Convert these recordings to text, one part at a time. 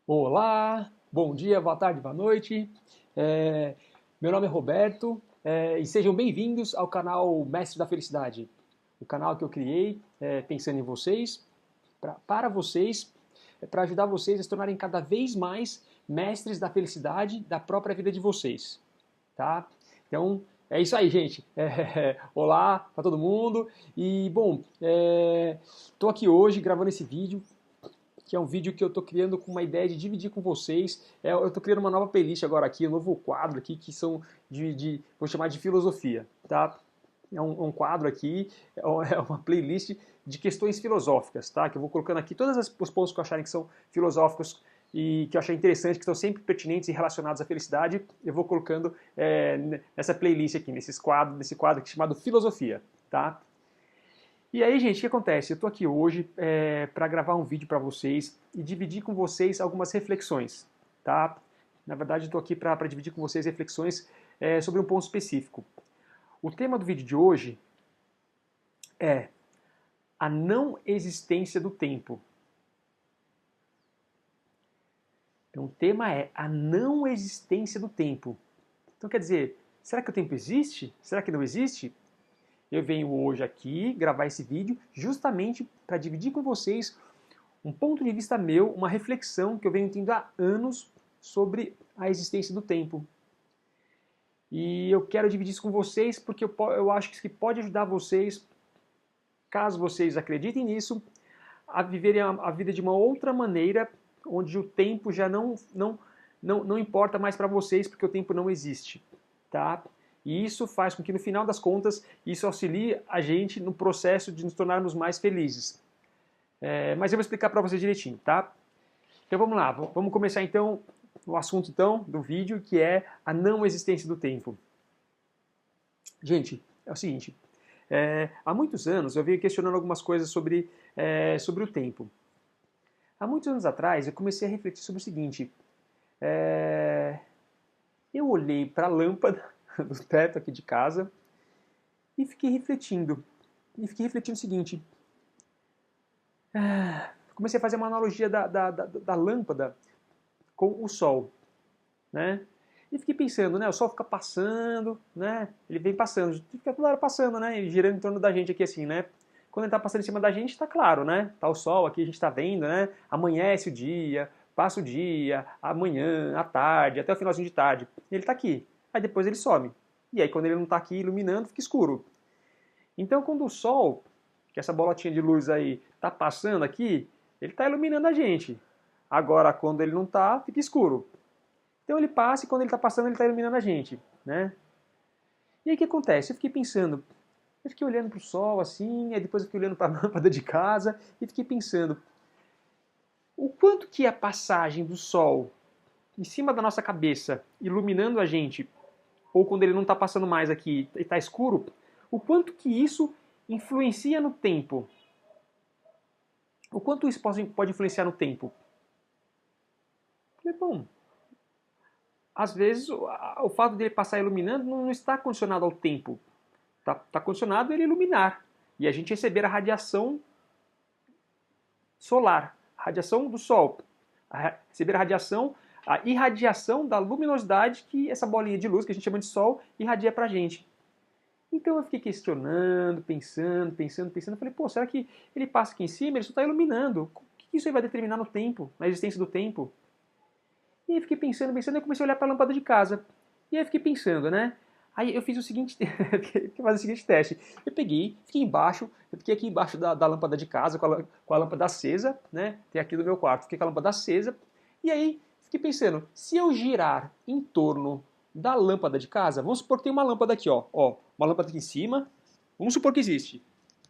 Olá, bom dia, boa tarde, boa noite. Meu nome é Roberto e sejam bem-vindos ao canal Mestre da Felicidade, o canal que eu criei pensando em vocês, para vocês, para ajudar vocês a se tornarem cada vez mais mestres da felicidade da própria vida de vocês, tá? Então é isso aí, gente. Olá para todo mundo e bom, estou aqui hoje gravando esse vídeo que é um vídeo que eu estou criando com uma ideia de dividir com vocês. Eu estou criando uma nova playlist agora aqui, um novo quadro aqui, que são vou chamar de filosofia, tá? É um quadro aqui, é uma playlist de questões filosóficas, tá? Que eu vou colocando aqui todos os pontos que eu acharem que são filosóficos e que eu achei interessante, que estão sempre pertinentes e relacionados à felicidade, eu vou colocando nessa playlist aqui, nesse quadro aqui chamado Filosofia, tá? E aí, gente, o que acontece? Eu estou aqui hoje para gravar um vídeo para vocês e dividir com vocês algumas reflexões, tá? Na verdade, eu estou aqui para dividir com vocês reflexões sobre um ponto específico. O tema do vídeo de hoje é a não existência do tempo. Então, o tema é a não existência do tempo. Então, quer dizer, será que o tempo existe? Será que não existe? Eu venho hoje aqui gravar esse vídeo justamente para dividir com vocês um ponto de vista meu, uma reflexão que eu venho tendo há anos sobre a existência do tempo. E eu quero dividir isso com vocês porque eu acho que isso pode ajudar vocês, caso vocês acreditem nisso, a viverem a vida de uma outra maneira, onde o tempo já não importa mais para vocês, porque o tempo não existe, tá? E isso faz com que, no final das contas, isso auxilie a gente no processo de nos tornarmos mais felizes. Mas eu vou explicar para vocês direitinho, tá? Então vamos lá, vamos começar então o assunto então do vídeo, que é a não existência do tempo. Gente, é o seguinte, há muitos anos eu venho questionando algumas coisas sobre o tempo. Há muitos anos atrás eu comecei a refletir sobre o seguinte, eu olhei para a lâmpada do teto aqui de casa e fiquei refletindo. E fiquei refletindo o seguinte, comecei a fazer uma analogia da lâmpada com o sol, né? E fiquei pensando, né? O sol fica passando, né? Ele vem passando, fica toda hora passando, né? E girando em torno da gente aqui assim, né? Quando ele tá passando em cima da gente, tá claro, né? Tá o sol aqui, a gente tá vendo, né? Amanhece o dia, passa o dia, amanhã, à tarde, até o finalzinho de tarde. Ele tá aqui. Aí depois ele some. E aí quando ele não tá aqui iluminando, fica escuro. Então quando o sol, que essa bolotinha de luz aí, tá passando aqui, ele tá iluminando a gente. Agora quando ele não tá, fica escuro. Então ele passa e quando ele está passando, ele está iluminando a gente, né? E aí o que acontece? Eu fiquei pensando, eu fiquei olhando para o sol assim, aí depois eu fiquei olhando para a lâmpada de casa e fiquei pensando, o quanto que a passagem do sol em cima da nossa cabeça, iluminando a gente, ou quando ele não está passando mais aqui e está escuro, o quanto que isso influencia no tempo? O quanto isso pode influenciar no tempo? Falei, bom, às vezes o fato dele passar iluminando não está condicionado ao tempo. Está condicionado a ele iluminar. E a gente receber a radiação solar, a radiação do sol. Receber a radiação, a irradiação da luminosidade que essa bolinha de luz, que a gente chama de sol, irradia para a gente. Então eu fiquei questionando, pensando. Falei, pô, será que ele passa aqui em cima, ele só está iluminando? O que isso aí vai determinar no tempo, na existência do tempo? E aí fiquei pensando, e eu comecei a olhar para a lâmpada de casa. E aí fiquei pensando, né? Aí eu fiz o seguinte, fazer o seguinte teste. Eu peguei, eu fiquei aqui embaixo da lâmpada de casa, com a lâmpada acesa, né? Tem aqui no meu quarto, fiquei com a lâmpada acesa. E aí fiquei pensando, se eu girar em torno da lâmpada de casa, vamos supor que tem uma lâmpada aqui, ó, uma lâmpada aqui em cima, vamos supor que existe.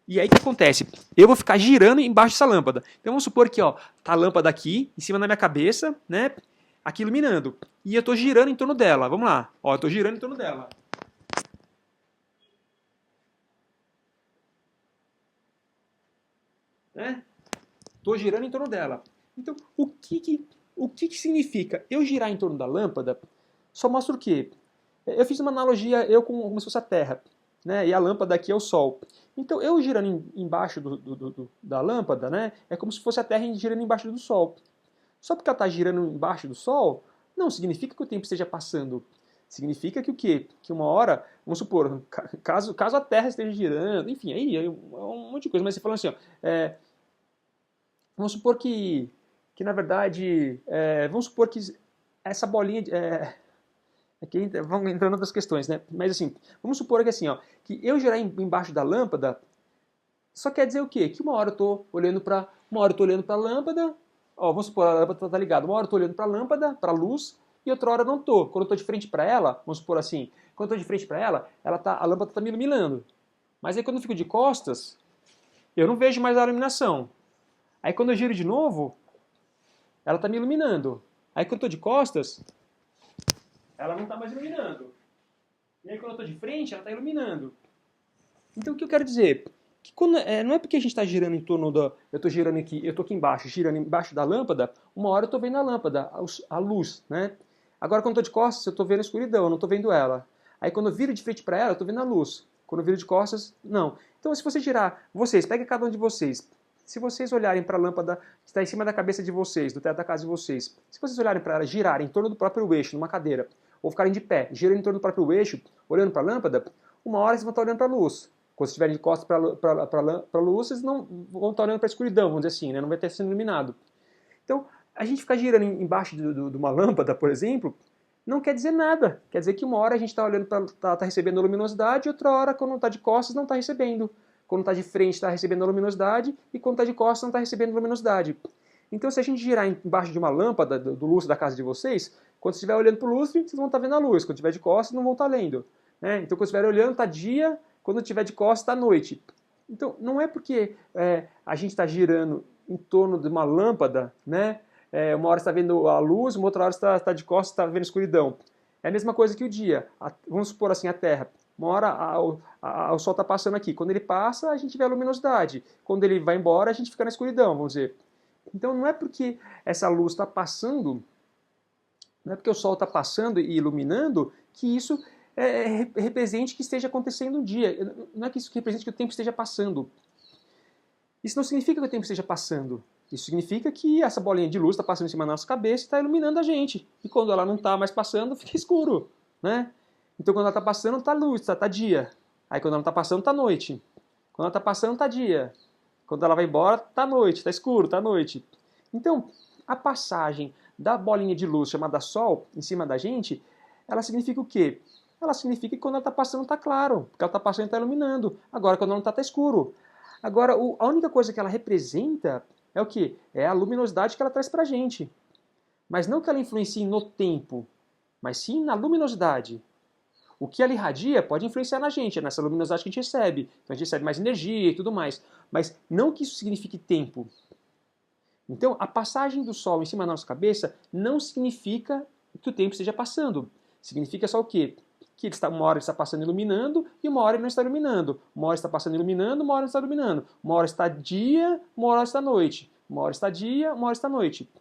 E aí o que acontece? Eu vou ficar girando embaixo dessa lâmpada. Então vamos supor que, ó, tá a lâmpada aqui, em cima da minha cabeça, né? Aqui iluminando. E eu estou girando em torno dela. Vamos lá. Ó, eu estou girando em torno dela. Né? Estou girando em torno dela. Então, o que significa eu girar em torno da lâmpada? Só mostra o quê? Eu fiz uma analogia, como se fosse a Terra. Né? E a lâmpada aqui é o Sol. Então, eu girando embaixo da lâmpada, né? É como se fosse a Terra girando embaixo do Sol. Só porque ela está girando embaixo do Sol, não significa que o tempo esteja passando. Significa que o quê? Que uma hora, vamos supor, caso a Terra esteja girando, enfim, aí é um monte de coisa, mas você falando assim, ó, vamos supor que na verdade, vamos supor que essa bolinha, aqui vão entrando outras questões, né? Mas assim, vamos supor que assim, ó, que eu girar embaixo da lâmpada, só quer dizer o quê? Que uma hora eu estou olhando para a lâmpada, ó, vamos supor, a lâmpada está ligada, uma hora eu estou olhando para a lâmpada, para a luz, e outra hora eu não estou. Quando eu estou de frente para ela, vamos supor assim, quando eu estou de frente para ela, a lâmpada está me iluminando. Mas aí quando eu fico de costas, eu não vejo mais a iluminação. Aí quando eu giro de novo, ela está me iluminando. Aí quando eu estou de costas, ela não está mais iluminando. E aí quando eu estou de frente, ela está iluminando. Então o que eu quero dizer? Que quando, não é porque a gente está girando em torno da... Eu estou aqui embaixo, girando embaixo da lâmpada, uma hora eu estou vendo a lâmpada, a luz, né? Agora quando eu estou de costas, eu estou vendo a escuridão, eu não estou vendo ela. Aí quando eu viro de frente para ela, eu estou vendo a luz. Quando eu viro de costas, não. Então se você girar, pega cada um de vocês, se vocês olharem para a lâmpada que está em cima da cabeça de vocês, do teto da casa de vocês, se vocês olharem para ela girar em torno do próprio eixo, numa cadeira, ou ficarem de pé, girando em torno do próprio eixo, olhando para a lâmpada, uma hora vocês vão estar olhando para a luz. Quando vocês estiverem de costas para a luz, vocês não vão estar olhando para a escuridão, vamos dizer assim, né? Não vai ter sendo iluminado. Então, a gente ficar girando embaixo de uma lâmpada, por exemplo, não quer dizer nada. Quer dizer que uma hora a gente está olhando tá recebendo a luminosidade, e outra hora, quando está de costas, não está recebendo. Quando está de frente, está recebendo a luminosidade, e quando está de costas, não está recebendo a luminosidade. Então, se a gente girar embaixo de uma lâmpada, do lustre da casa de vocês, quando você estiver olhando para o lustre, vocês vão estar vendo a luz. Quando estiver de costas, não vão estar lendo. Né? Então, quando estiver olhando, está dia. Quando estiver de costas, está noite. Então, não é porque a gente está girando em torno de uma lâmpada, né? Uma hora está vendo a luz, uma outra hora está de costas, está vendo a escuridão. É a mesma coisa que o dia. Vamos supor assim, a Terra. Uma hora o Sol está passando aqui. Quando ele passa, a gente vê a luminosidade. Quando ele vai embora, a gente fica na escuridão, vamos dizer. Então, não é porque essa luz está passando, não é porque o Sol está passando e iluminando, que isso represente que esteja acontecendo um dia. Não é que isso represente que o tempo esteja passando. Isso não significa que o tempo esteja passando. Isso significa que essa bolinha de luz está passando em cima da nossa cabeça e está iluminando a gente. E quando ela não está mais passando, fica escuro. Né? Então quando ela está passando, está luz, está dia. Aí quando ela não está passando, está noite. Quando ela está passando, está dia. Quando ela vai embora, está noite, está escuro, está noite. Então, a passagem da bolinha de luz chamada Sol em cima da gente, ela significa o quê? Ela significa que quando ela está passando está claro, porque ela está passando e está iluminando. Agora, quando ela não está, está escuro. Agora, a única coisa que ela representa é o quê? É a luminosidade que ela traz para a gente. Mas não que ela influencie no tempo, mas sim na luminosidade. O que ela irradia pode influenciar na gente, é nessa luminosidade que a gente recebe. Então a gente recebe mais energia e tudo mais. Mas não que isso signifique tempo. Então, a passagem do Sol em cima da nossa cabeça não significa que o tempo esteja passando. Significa só o quê? Que uma hora ele está passando iluminando e uma hora ele não está iluminando. Uma hora está passando iluminando, uma hora não está iluminando. Uma hora está dia, uma hora está noite. Uma hora está dia, uma hora está noite.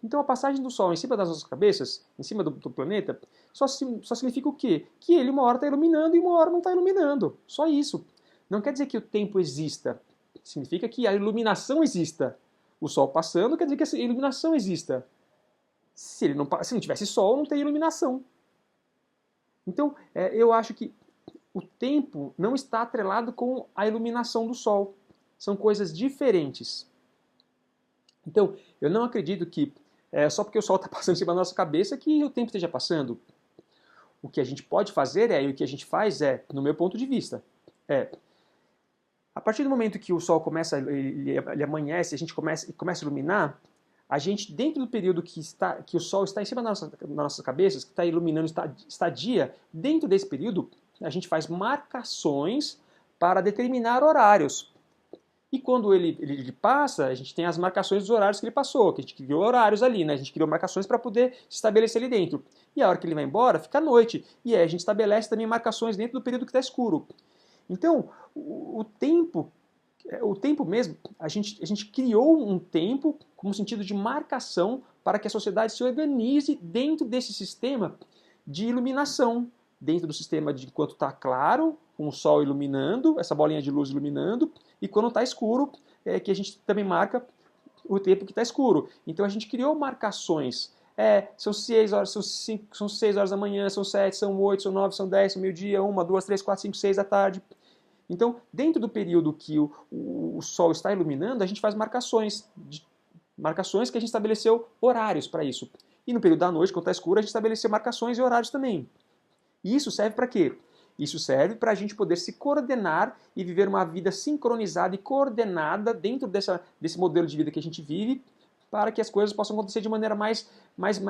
Então a passagem do Sol em cima das nossas cabeças, em cima do planeta, só significa o quê? Que ele uma hora está iluminando e uma hora não está iluminando. Só isso. Não quer dizer que o tempo exista. Significa que a iluminação exista. O Sol passando quer dizer que a iluminação exista. Se não tivesse Sol, não teria iluminação. Então, eu acho que o tempo não está atrelado com a iluminação do Sol. São coisas diferentes. Então, eu não acredito que só porque o Sol está passando em cima da nossa cabeça que o tempo esteja passando. O que a gente pode fazer e o que a gente faz no meu ponto de vista, a partir do momento que o Sol começa, ele amanhece, a gente começa a iluminar, a gente, dentro do período que o Sol está em cima das nossas cabeças, que está iluminando, está dia, dentro desse período, a gente faz marcações para determinar horários. E quando ele passa, a gente tem as marcações dos horários que ele passou, que a gente criou horários ali, né? A gente criou marcações para poder se estabelecer ali dentro. E a hora que ele vai embora, fica a noite. E aí a gente estabelece também marcações dentro do período que está escuro. Então, o tempo mesmo, a gente criou um tempo como sentido de marcação para que a sociedade se organize dentro desse sistema de iluminação, dentro do sistema de enquanto está claro, com o Sol iluminando, essa bolinha de luz iluminando, e quando está escuro, que a gente também marca o tempo que está escuro. Então a gente criou marcações. São 6 horas, são 6 horas da manhã, são 7, são 8, são 9, são 10, são meio-dia, 1, 2, 3, 4, 5, 6 da tarde. Então, dentro do período que o Sol está iluminando, a gente faz marcações que a gente estabeleceu horários para isso. E no período da noite, quando está escuro, a gente estabeleceu marcações e horários também. E isso serve para quê? Isso serve para a gente poder se coordenar e viver uma vida sincronizada e coordenada dentro desse modelo de vida que a gente vive, para que as coisas possam acontecer de maneira mais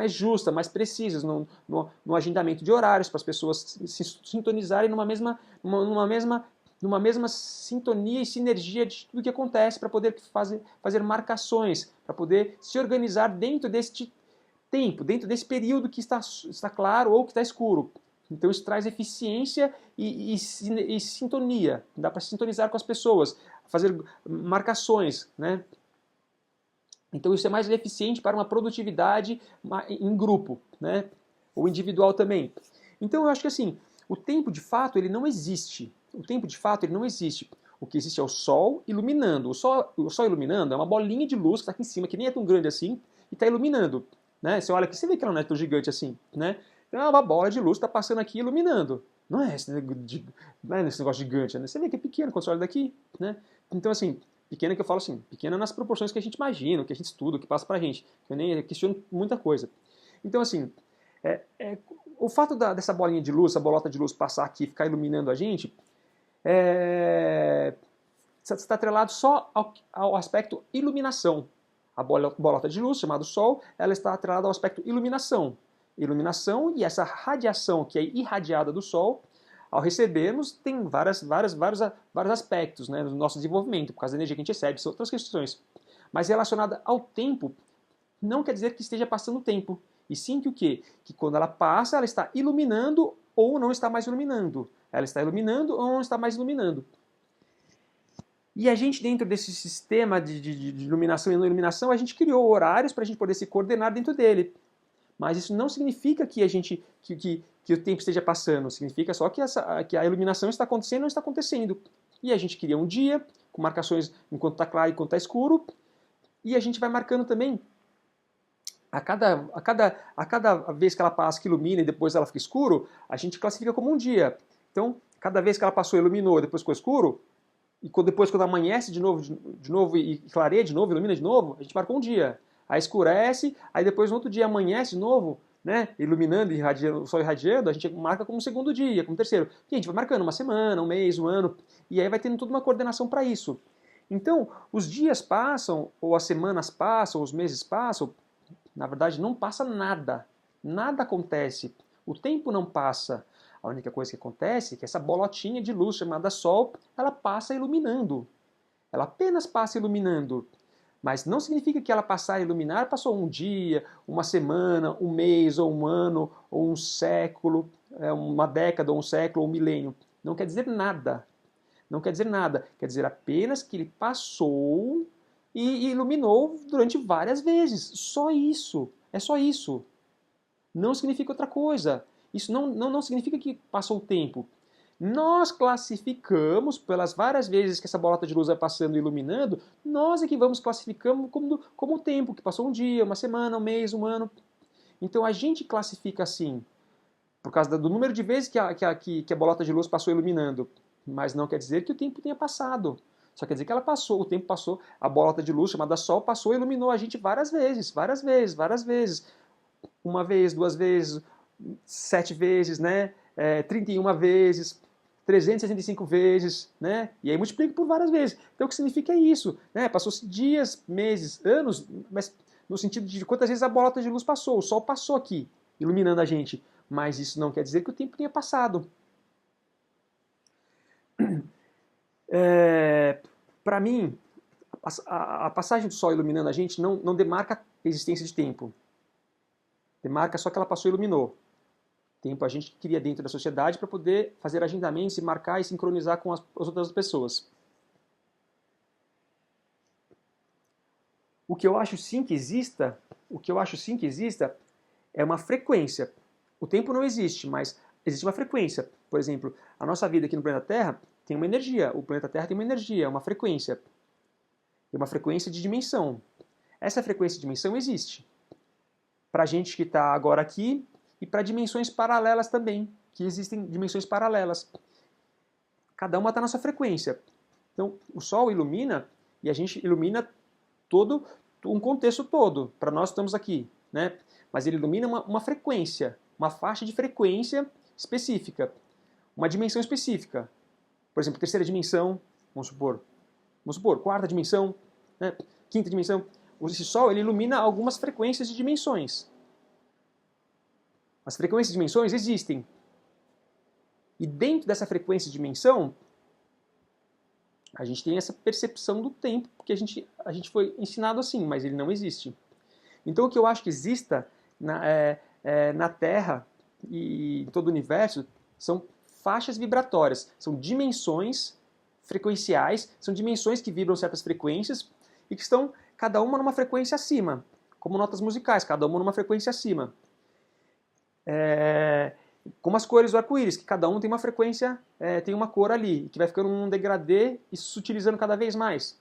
justa, mais precisa, no agendamento de horários, para as pessoas se sintonizarem numa mesma sintonia e sinergia de tudo que acontece, para poder fazer marcações, para poder se organizar dentro deste tempo, dentro desse período que está claro ou que está escuro. Então isso traz eficiência e sintonia. Dá para sintonizar com as pessoas, fazer marcações, né? Então isso é mais eficiente para uma produtividade em grupo, né? Ou individual também. Então eu acho que assim, o tempo de fato ele não existe. O tempo de fato ele não existe. O que existe é o Sol iluminando. O Sol iluminando é uma bolinha de luz que está aqui em cima, que nem é tão grande assim, e está iluminando. Né? Você olha aqui, você vê que ela não é tão gigante assim, né? Então é uma bola de luz que está passando aqui iluminando. Não é esse negócio gigante, né? Você vê que é pequeno quando você olha daqui, né? Então assim, pequena que eu falo assim, pequena nas proporções que a gente imagina, que a gente estuda, que passa pra gente. Eu nem questiono muita coisa. Então assim, o fato dessa bolinha de luz, essa bolota de luz passar aqui e ficar iluminando a gente, está atrelado só ao aspecto iluminação. A bolota de luz, chamada Sol, ela está atrelada ao aspecto iluminação. Iluminação e essa radiação que é irradiada do Sol, ao recebermos, tem vários aspectos, né, no nosso desenvolvimento, por causa da energia que a gente recebe, são outras questões. Mas relacionada ao tempo, não quer dizer que esteja passando o tempo. E sim que o quê? Que quando ela passa, ela está iluminando ou não está mais iluminando. Ela está iluminando ou não está mais iluminando. E a gente, dentro desse sistema de iluminação e não iluminação, a gente criou horários para a gente poder se coordenar dentro dele. Mas isso não significa que o tempo esteja passando. Significa só que a iluminação está acontecendo ou não está acontecendo. E a gente cria um dia, com marcações enquanto está claro e enquanto está escuro. E a gente vai marcando também, a cada vez que ela passa, que ilumina e depois ela fica escuro, a gente classifica como um dia. Então, cada vez que ela passou, iluminou, depois ficou escuro, e depois quando amanhece de novo e clareia de novo, ilumina de novo, a gente marcou um dia. Aí escurece, aí depois no outro dia amanhece de novo, né, iluminando e irradiando, o sol irradiando, a gente marca como um segundo dia, como um terceiro. E a gente vai marcando uma semana, um mês, um ano, e aí vai tendo toda uma coordenação para isso. Então, os dias passam, ou as semanas passam, ou os meses passam, na verdade não passa nada. Nada acontece. O tempo não passa. A única coisa que acontece é que essa bolotinha de luz chamada Sol, ela passa iluminando. Ela apenas passa iluminando. Mas não significa que ela passar a iluminar passou um dia, uma semana, um mês, ou um ano, ou um século, uma década, ou um século, ou um milênio. Não quer dizer nada. Não quer dizer nada. Quer dizer apenas que ele passou e iluminou durante várias vezes. Só isso. É só isso. Não significa outra coisa. Isso não significa que passou o tempo. Nós classificamos, pelas várias vezes que essa bolota de luz vai passando e iluminando, nós é que vamos classificando como o tempo, que passou um dia, uma semana, um mês, um ano. Então a gente classifica assim, por causa do número de vezes que a bolota de luz passou iluminando. Mas não quer dizer que o tempo tenha passado. Só quer dizer que ela passou, o tempo passou, a bolota de luz chamada Sol passou e iluminou a gente várias vezes, várias vezes, várias vezes. Uma vez, 2 vezes, 7 vezes, né? 31 vezes, 365 vezes, né? E aí multiplica por várias vezes. Então o que significa é isso, né? Passou-se dias, meses, anos, mas no sentido de quantas vezes a bolota de luz passou, o Sol passou aqui, iluminando a gente. Mas isso não quer dizer que o tempo tenha passado. Para mim, a passagem do Sol iluminando a gente não demarca a existência de tempo. Demarca só que ela passou e iluminou. Tempo a gente cria dentro da sociedade para poder fazer agendamentos e marcar e sincronizar com as outras pessoas. O que eu acho sim que exista é uma frequência. O tempo não existe, mas existe uma frequência. Por exemplo, a nossa vida aqui no planeta Terra tem uma energia. O planeta Terra tem uma energia, uma frequência. É uma frequência de dimensão. essa frequência de dimensão existe. Para a gente que está agora aqui e para dimensões paralelas também, que existem dimensões paralelas. Cada uma está na sua frequência. Então, o Sol ilumina e a gente ilumina todo um contexto todo. Para nós estamos aqui, né? Mas ele ilumina uma frequência, uma faixa de frequência específica, uma dimensão específica. Por exemplo, terceira dimensão, vamos supor, quarta dimensão, né? Quinta dimensão. Esse Sol ele ilumina algumas frequências de dimensões. As frequências de dimensões existem. E dentro dessa frequência de dimensão, a gente tem essa percepção do tempo, porque a gente foi ensinado assim, mas ele não existe. Então o que eu acho que exista na Terra e em todo o universo são faixas vibratórias, são dimensões frequenciais, são dimensões que vibram certas frequências e que estão cada uma numa frequência acima, como notas musicais, cada uma numa frequência acima. Como as cores do arco-íris, que cada um tem uma frequência, tem uma cor ali, que vai ficando num degradê e se sutilizando cada vez mais.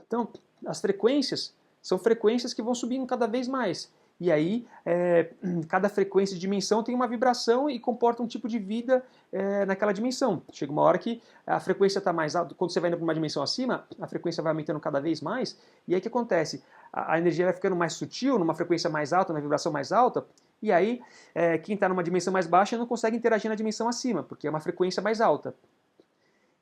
Então, as frequências são frequências que vão subindo cada vez mais. E aí, cada frequência de dimensão tem uma vibração e comporta um tipo de vida naquela dimensão. Chega uma hora que a frequência está mais alta, quando você vai indo para uma dimensão acima, a frequência vai aumentando cada vez mais, e aí o que acontece? A energia vai ficando mais sutil, numa frequência mais alta, numa vibração mais alta, e aí quem está numa dimensão mais baixa não consegue interagir na dimensão acima, porque é uma frequência mais alta.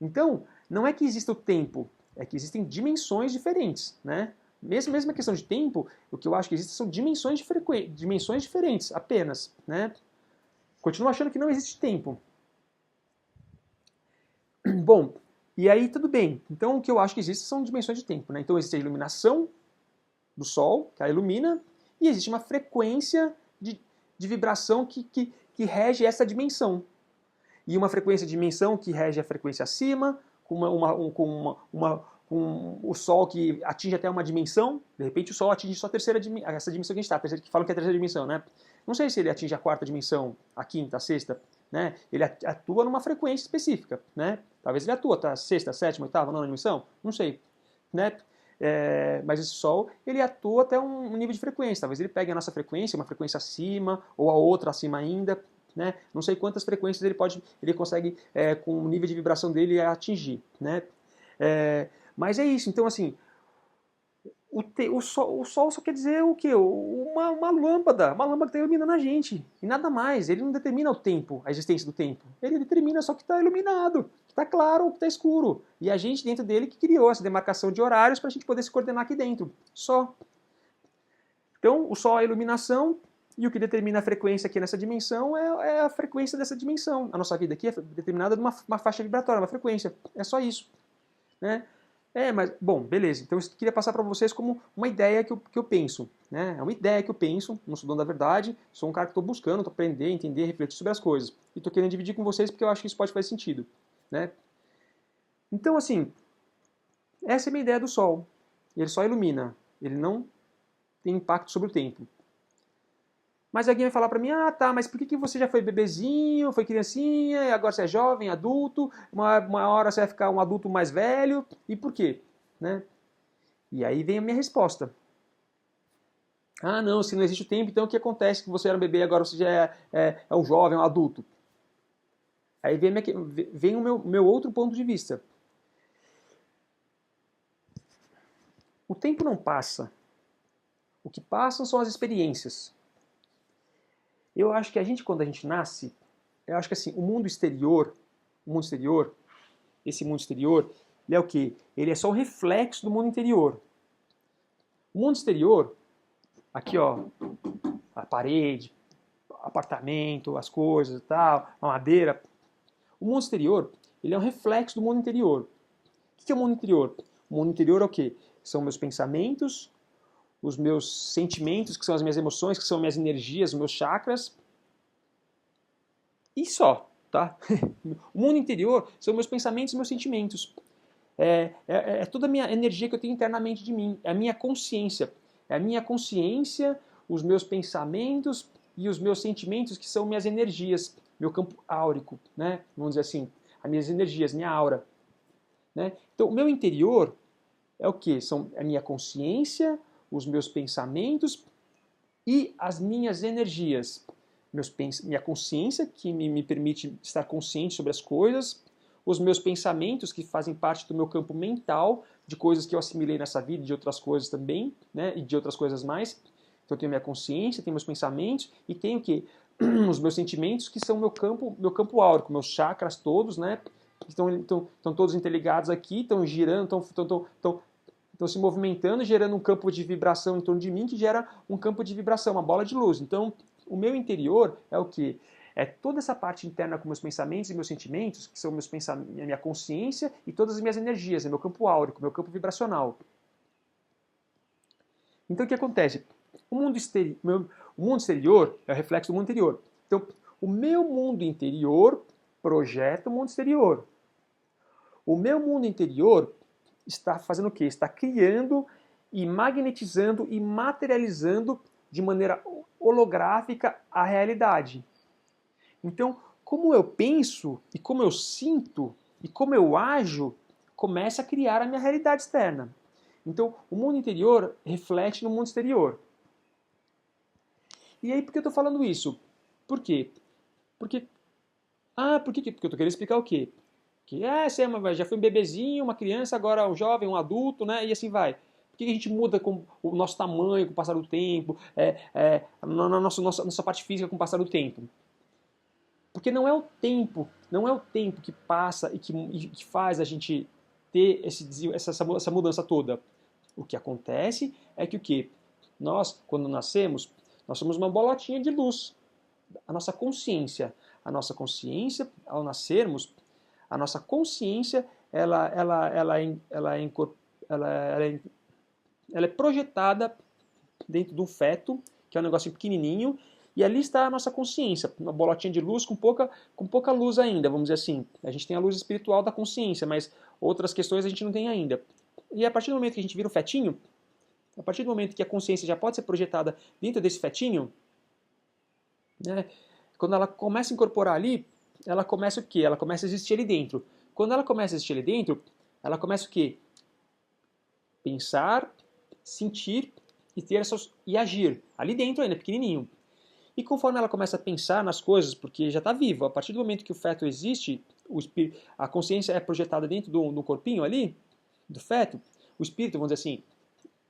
Então, não é que exista o tempo, é que existem dimensões diferentes, né? Mesmo a questão de tempo, o que eu acho que existe são dimensões diferentes, apenas, né? Continuo achando que não existe tempo. Bom, e aí tudo bem. Então o que eu acho que existe são dimensões de tempo, né? Então existe a iluminação do Sol, que ela ilumina, e existe uma frequência de vibração que rege essa dimensão. E uma frequência de dimensão que rege a frequência acima, com o Sol que atinge até uma dimensão, de repente o Sol atinge só essa dimensão que a gente está, que falam que é a terceira dimensão, né? Não sei se ele atinge a quarta dimensão, a quinta, a sexta, né? Ele atua numa frequência específica, né? Talvez ele atua, tá? Sexta, sétima, oitava, nona dimensão, não sei, né? Mas esse Sol, ele atua até um nível de frequência, talvez ele pegue a nossa frequência, uma frequência acima, ou a outra acima ainda, né? Não sei quantas frequências ele consegue, com o nível de vibração dele, atingir, né? Mas é isso, então assim, o Sol só quer dizer o quê? Uma lâmpada que está iluminando a gente, e nada mais. Ele não determina o tempo, a existência do tempo. Ele determina só que está iluminado, que está claro ou que está escuro. E a gente dentro dele que criou essa demarcação de horários para a gente poder se coordenar aqui dentro, só. Então o Sol é a iluminação, e o que determina a frequência aqui nessa dimensão é a frequência dessa dimensão. A nossa vida aqui é determinada numa faixa vibratória, uma frequência. É só isso, né? Mas, bom, beleza. Então eu queria passar para vocês como uma ideia que eu penso, né? É uma ideia que eu penso, não sou dono da verdade, sou um cara que estou buscando, estou aprender, entender, refletir sobre as coisas. E estou querendo dividir com vocês porque eu acho que isso pode fazer sentido, né? Então, assim, essa é a minha ideia do Sol. Ele só ilumina, ele não tem impacto sobre o tempo. Mas alguém vai falar para mim, tá, mas por que você já foi bebezinho, foi criancinha, e agora você é jovem, adulto, uma hora você vai ficar um adulto mais velho, e por quê? Né? E aí vem a minha resposta. Não, se não existe o tempo, então o que acontece que você era um bebê e agora você já é um jovem, um adulto? Aí vem o meu outro ponto de vista. O tempo não passa. O que passam são as experiências. Eu acho que quando a gente nasce, eu acho que assim, esse mundo exterior, ele é o quê? Ele é só o reflexo do mundo interior. O mundo exterior, aqui ó, a parede, apartamento, as coisas e tal, a madeira. O mundo exterior, ele é um reflexo do mundo interior. O que é o mundo interior? O mundo interior é o quê? São meus pensamentos, os meus sentimentos, que são as minhas emoções, que são minhas energias, os meus chakras. E só, tá? O mundo interior são meus pensamentos e meus sentimentos. É toda a minha energia que eu tenho internamente de mim. É a minha consciência. É a minha consciência, os meus pensamentos e os meus sentimentos, que são minhas energias. Meu campo áurico, né? Vamos dizer assim. As minhas energias, minha aura. Né? Então, o meu interior é o quê? São a minha consciência, os meus pensamentos e as minhas energias. Minha consciência, que me permite estar consciente sobre as coisas, os meus pensamentos, que fazem parte do meu campo mental, de coisas que eu assimilei nessa vida, de outras coisas também, né, e de outras coisas mais. Então eu tenho minha consciência, tenho meus pensamentos e tenho o quê? Os meus sentimentos, que são meu campo áurico, meus chakras todos, né? Estão todos interligados aqui, estão girando, estão se movimentando, gerando um campo de vibração em torno de mim, que gera um campo de vibração, uma bola de luz. Então, o meu interior é o quê? É toda essa parte interna com meus pensamentos e meus sentimentos, que são meus pensamentos, minha consciência e todas as minhas energias, é meu campo áurico, meu campo vibracional. Então, o que acontece? O mundo exterior é o reflexo do mundo interior. Então, o meu mundo interior projeta o mundo exterior. O meu mundo interior está fazendo o quê? Está criando e magnetizando e materializando de maneira holográfica a realidade. Então, como eu penso e como eu sinto e como eu ajo, começa a criar a minha realidade externa. Então, o mundo interior reflete no mundo exterior. E aí, por que eu estou falando isso? Por quê? Porque eu estou querendo explicar o quê? Que você já foi um bebezinho, uma criança, agora um jovem, um adulto, né? E assim vai. Por que a gente muda com o nosso tamanho com o passar do tempo, nossa parte física com o passar do tempo? Porque não é o tempo que passa e que faz a gente ter essa mudança toda. O que acontece é que o quê? Nós, quando nascemos, nós somos uma bolotinha de luz. A nossa consciência, ao nascermos, a nossa consciência, ela é projetada dentro de um feto, que é um negocinho pequenininho, e ali está a nossa consciência, uma bolotinha de luz com pouca luz ainda, vamos dizer assim. A gente tem a luz espiritual da consciência, mas outras questões a gente não tem ainda. E a partir do momento que a gente vira um fetinho, a partir do momento que a consciência já pode ser projetada dentro desse fetinho, né, quando ela começa a incorporar ali, ela começa o quê? Ela começa a existir ali dentro. Quando ela começa a existir ali dentro, ela começa o quê? Pensar, sentir e agir. Ali dentro ainda, pequenininho. E conforme ela começa a pensar nas coisas, porque já está vivo, a partir do momento que o feto existe, a consciência é projetada dentro do corpinho ali, do feto, o espírito, vamos dizer assim,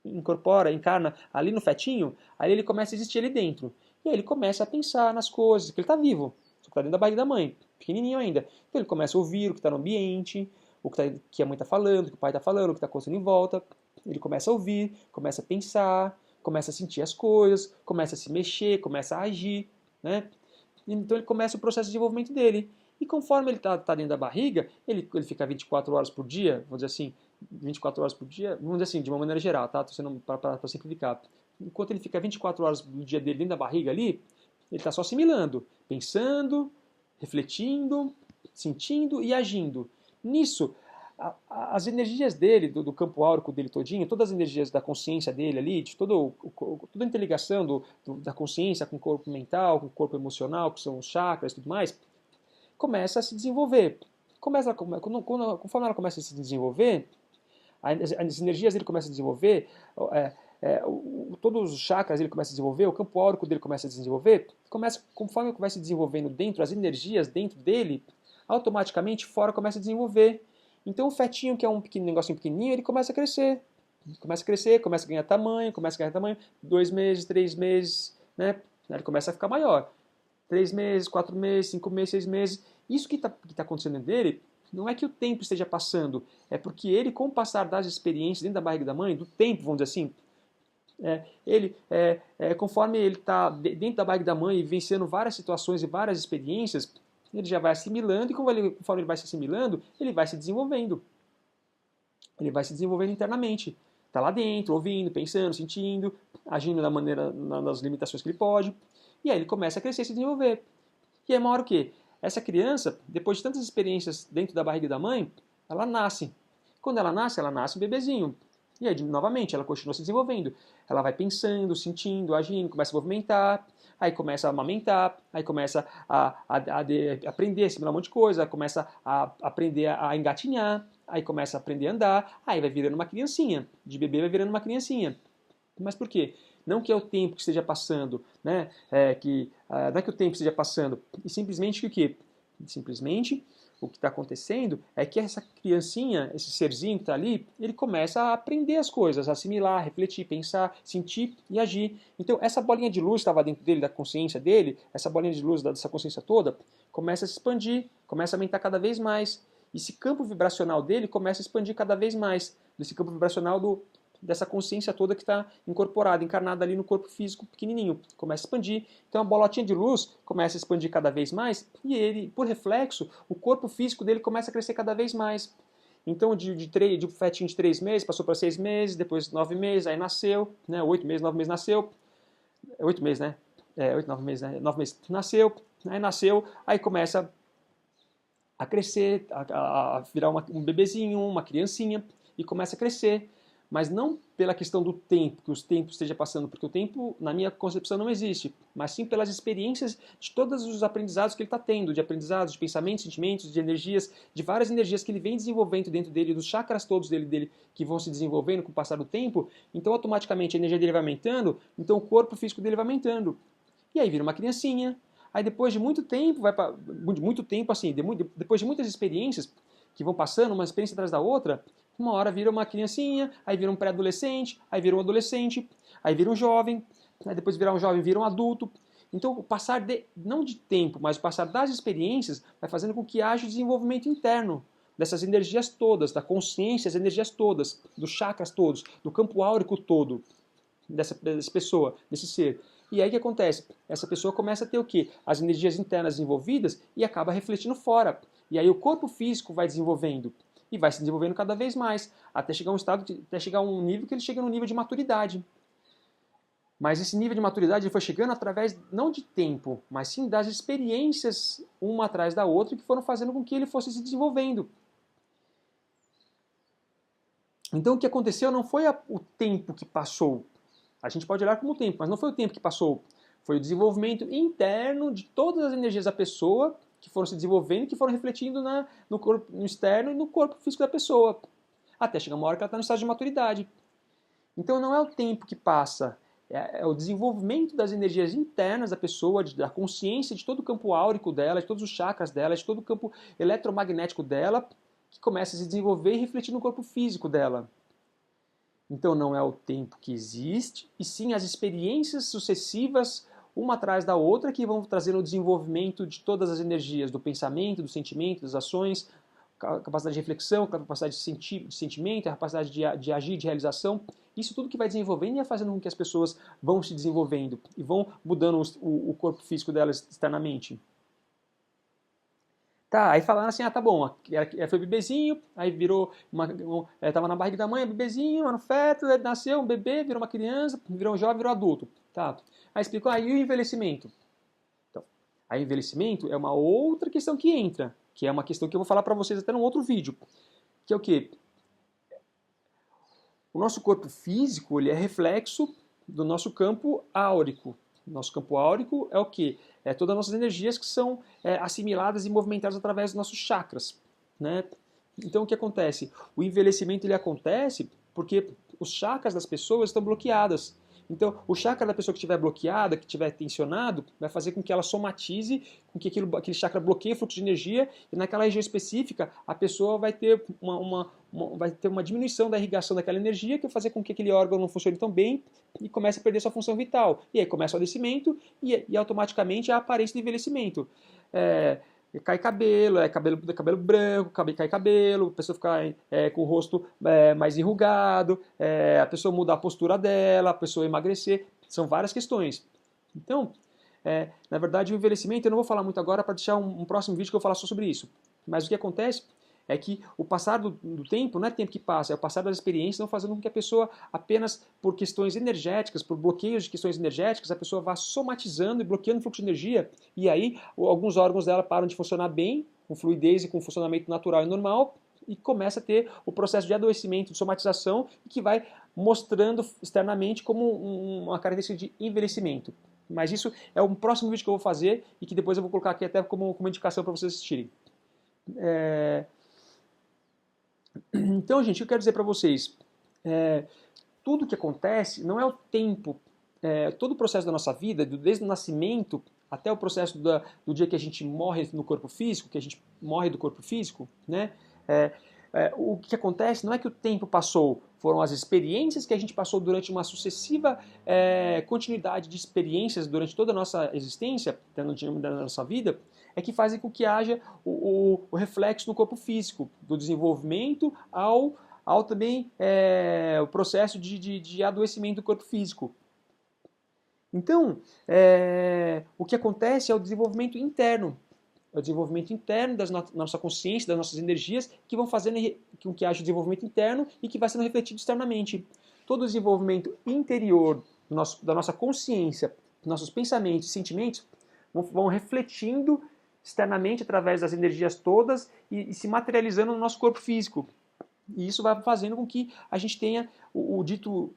encarna ali no fetinho, aí ele começa a existir ali dentro. E aí ele começa a pensar nas coisas, porque ele está vivo, só que está dentro da barriga da mãe, pequenininho ainda. Então ele começa a ouvir o que está no ambiente, que a mãe está falando, o que o pai está falando, o que está acontecendo em volta. Ele começa a ouvir, começa a pensar, começa a sentir as coisas, começa a se mexer, começa a agir, né? Então ele começa o processo de desenvolvimento dele. E conforme ele está dentro da barriga, ele fica 24 horas por dia, vamos dizer assim, 24 horas por dia, vamos dizer assim, de uma maneira geral, tá? Estou sendo para simplificar. Enquanto ele fica 24 horas do dia dele dentro da barriga ali, ele está só assimilando, pensando, refletindo, sentindo e agindo. Nisso, as energias dele, do campo áurico dele todinho, todas as energias da consciência dele ali, de toda a interligação da consciência com o corpo mental, com o corpo emocional, que são os chakras e tudo mais, começa a se desenvolver. Conforme ela começa a se desenvolver, as energias dele começam a desenvolver, todos os chakras ele começa a desenvolver, o campo áurico dele começa a desenvolver, conforme vai se desenvolvendo dentro, as energias dentro dele, automaticamente fora começa a desenvolver. Então o fetinho, que é um negocinho pequenininho, ele começa a crescer. Começa a ganhar tamanho, 2 meses, 3 meses, né? Ele começa a ficar maior. 3 meses, 4 meses, 5 meses, 6 meses. Isso que está acontecendo dele não é que o tempo esteja passando, é porque ele, com o passar das experiências dentro da barriga da mãe, do tempo, vamos dizer assim, conforme ele está dentro da barriga da mãe e vivenciando várias situações e várias experiências, ele já vai assimilando e conforme ele vai se assimilando, ele vai se desenvolvendo. Ele vai se desenvolvendo internamente. Está lá dentro, ouvindo, pensando, sentindo, agindo nas limitações que ele pode. E aí ele começa a crescer e se desenvolver. E é uma hora o quê? Essa criança, depois de tantas experiências dentro da barriga da mãe, ela nasce. Quando ela nasce um bebezinho. E aí, novamente, ela continua se desenvolvendo. Ela vai pensando, sentindo, agindo, começa a movimentar, aí começa a amamentar, aí começa a aprender a assimilar um monte de coisa, começa a aprender a engatinhar, aí começa a aprender a andar, aí vai virando uma criancinha, de bebê vai virando uma criancinha. Mas por quê? Não que é o tempo que esteja passando, né? Não é que o tempo esteja passando, e simplesmente que o quê? Simplesmente o que está acontecendo é que essa criancinha, esse serzinho que está ali, ele começa a aprender as coisas, a assimilar, refletir, pensar, sentir e agir. Então essa bolinha de luz que estava dentro dele, da consciência dele, essa bolinha de luz dessa consciência toda, começa a se expandir, começa a aumentar cada vez mais. E esse campo vibracional dele começa a expandir cada vez mais, desse campo vibracional dessa consciência toda que está incorporada, encarnada ali no corpo físico pequenininho. Começa a expandir. Então a bolotinha de luz começa a expandir cada vez mais e ele, por reflexo, o corpo físico dele começa a crescer cada vez mais. Então de um fetinho de 3 meses passou para 6 meses, depois 9 meses, aí nasceu, né? 8 meses, 9 meses nasceu. 8 meses, né? 8, 9 meses, né? 9 meses nasceu, aí começa a crescer, a virar um bebezinho, uma criancinha, e começa a crescer. Mas não pela questão do tempo, que os tempos esteja passando, porque o tempo, na minha concepção, não existe, mas sim pelas experiências de todos os aprendizados que ele está tendo, de aprendizados, de pensamentos, sentimentos, de energias, de várias energias que ele vem desenvolvendo dentro dele, dos chakras todos dele que vão se desenvolvendo com o passar do tempo, então automaticamente a energia dele vai aumentando, então o corpo físico dele vai aumentando. E aí vira uma criancinha, aí depois de muito tempo, depois de muitas experiências que vão passando, uma experiência atrás da outra, uma hora vira uma criancinha, aí vira um pré-adolescente, aí vira um adolescente, aí vira um jovem, aí depois virar um jovem vira um adulto. Então o passar não de tempo, mas o passar das experiências vai fazendo com que haja o desenvolvimento interno dessas energias todas, da consciência, as energias todas, dos chakras todos, do campo áurico todo dessa pessoa, desse ser. E aí o que acontece? Essa pessoa começa a ter o quê? As energias internas desenvolvidas e acaba refletindo fora. E aí o corpo físico vai desenvolvendo. E vai se desenvolvendo cada vez mais, até chegar a um nível que ele chega no nível de maturidade. Mas esse nível de maturidade ele foi chegando através, não de tempo, mas sim das experiências, uma atrás da outra, que foram fazendo com que ele fosse se desenvolvendo. Então o que aconteceu não foi o tempo que passou. A gente pode olhar como tempo, mas não foi o tempo que passou. Foi o desenvolvimento interno de todas as energias da pessoa que foram se desenvolvendo e que foram refletindo no corpo no externo e no corpo físico da pessoa. Até chegar uma hora que ela está no estágio de maturidade. Então não é o tempo que passa, é o desenvolvimento das energias internas da pessoa, da consciência de todo o campo áurico dela, de todos os chakras dela, de todo o campo eletromagnético dela, que começa a se desenvolver e refletir no corpo físico dela. Então não é o tempo que existe, e sim as experiências sucessivas, uma atrás da outra, que vão trazendo o desenvolvimento de todas as energias, do pensamento, do sentimento, das ações, a capacidade de reflexão, a capacidade de sentimento, a capacidade de agir, de realização. Isso tudo que vai desenvolvendo e vai fazendo com que as pessoas vão se desenvolvendo e vão mudando o corpo físico delas externamente. Tá, aí falaram assim, tá bom, foi bebezinho, aí virou, tava na barriga da mãe, bebezinho, no feto, ele nasceu um bebê, virou uma criança, virou um jovem, virou adulto. Tá. Aí explicou, aí o envelhecimento. Então, aí o envelhecimento é uma outra questão que entra, que é uma questão que eu vou falar para vocês até num outro vídeo, que é o quê? O nosso corpo físico, ele é reflexo do nosso campo áurico. Nosso campo áurico é o quê? É todas as nossas energias que são assimiladas e movimentadas através dos nossos chakras, né? Então o que acontece? O envelhecimento ele acontece porque os chakras das pessoas estão bloqueadas. Então, o chakra da pessoa que estiver bloqueada, que estiver tensionado, vai fazer com que ela somatize, com que aquele chakra bloqueie o fluxo de energia, e naquela região específica, a pessoa vai ter uma diminuição da irrigação daquela energia, que vai fazer com que aquele órgão não funcione tão bem e comece a perder sua função vital. E aí começa o adoecimento e automaticamente a aparência do envelhecimento. Cai cabelo, cabelo branco, cai cabelo, a pessoa fica com o rosto mais enrugado, a pessoa muda a postura dela, a pessoa emagrecer, são várias questões. Então, na verdade, o envelhecimento, eu não vou falar muito agora para deixar um próximo vídeo que eu vou falar só sobre isso. Mas o que acontece é que o passar do tempo não é tempo que passa, é o passar das experiências, não fazendo com que a pessoa, apenas por questões energéticas, por bloqueios de questões energéticas, a pessoa vá somatizando e bloqueando o fluxo de energia, e aí alguns órgãos dela param de funcionar bem, com fluidez e com funcionamento natural e normal, e começa a ter o processo de adoecimento, de somatização, que vai mostrando externamente como uma característica de envelhecimento. Mas isso é um próximo vídeo que eu vou fazer e que depois eu vou colocar aqui até como indicação para vocês assistirem. Então, gente, o que eu quero dizer para vocês, tudo que acontece não é o tempo, todo o processo da nossa vida, desde o nascimento até o processo do dia que a gente morre no corpo físico, que a gente morre do corpo físico, né? É, o que acontece não é que o tempo passou, foram as experiências que a gente passou durante uma sucessiva continuidade de experiências durante toda a nossa existência, da nossa vida, é que fazem com que haja o reflexo no corpo físico, do desenvolvimento ao também o processo de adoecimento do corpo físico. Então, o que acontece é o desenvolvimento interno. É o desenvolvimento interno da nossa consciência, das nossas energias, que vão fazendo com que haja o desenvolvimento interno e que vai sendo refletido externamente. Todo o desenvolvimento interior da nossa consciência, dos nossos pensamentos e sentimentos vão refletindo externamente através das energias todas e se materializando no nosso corpo físico. E isso vai fazendo com que a gente tenha o dito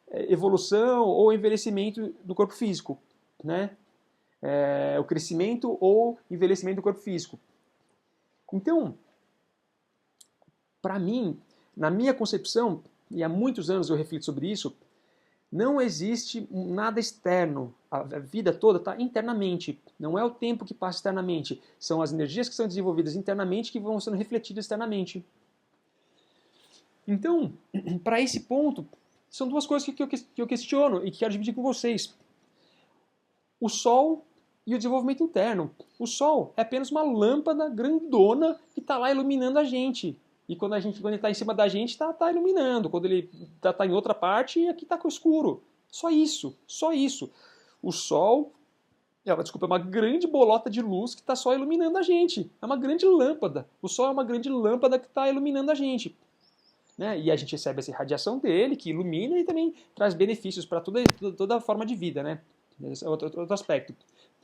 evolução ou envelhecimento do corpo físico, né? O crescimento ou envelhecimento do corpo físico. Então, para mim, na minha concepção, e há muitos anos eu reflito sobre isso, não existe nada externo. A vida toda está internamente. Não é o tempo que passa externamente. São as energias que são desenvolvidas internamente que vão sendo refletidas externamente. Então, para esse ponto, são duas coisas que eu questiono e que quero dividir com vocês. O Sol e o desenvolvimento interno. O Sol é apenas uma lâmpada grandona que está lá iluminando a gente. E quando ele está em cima da gente, está iluminando. Quando ele está em outra parte, aqui está escuro. Só isso, só isso. O Sol, é uma grande bolota de luz que está só iluminando a gente. É uma grande lâmpada. O Sol é uma grande lâmpada que está iluminando a gente. Né? E a gente recebe essa radiação dele, que ilumina e também traz benefícios para toda a forma de vida. Né? Esse é outro aspecto.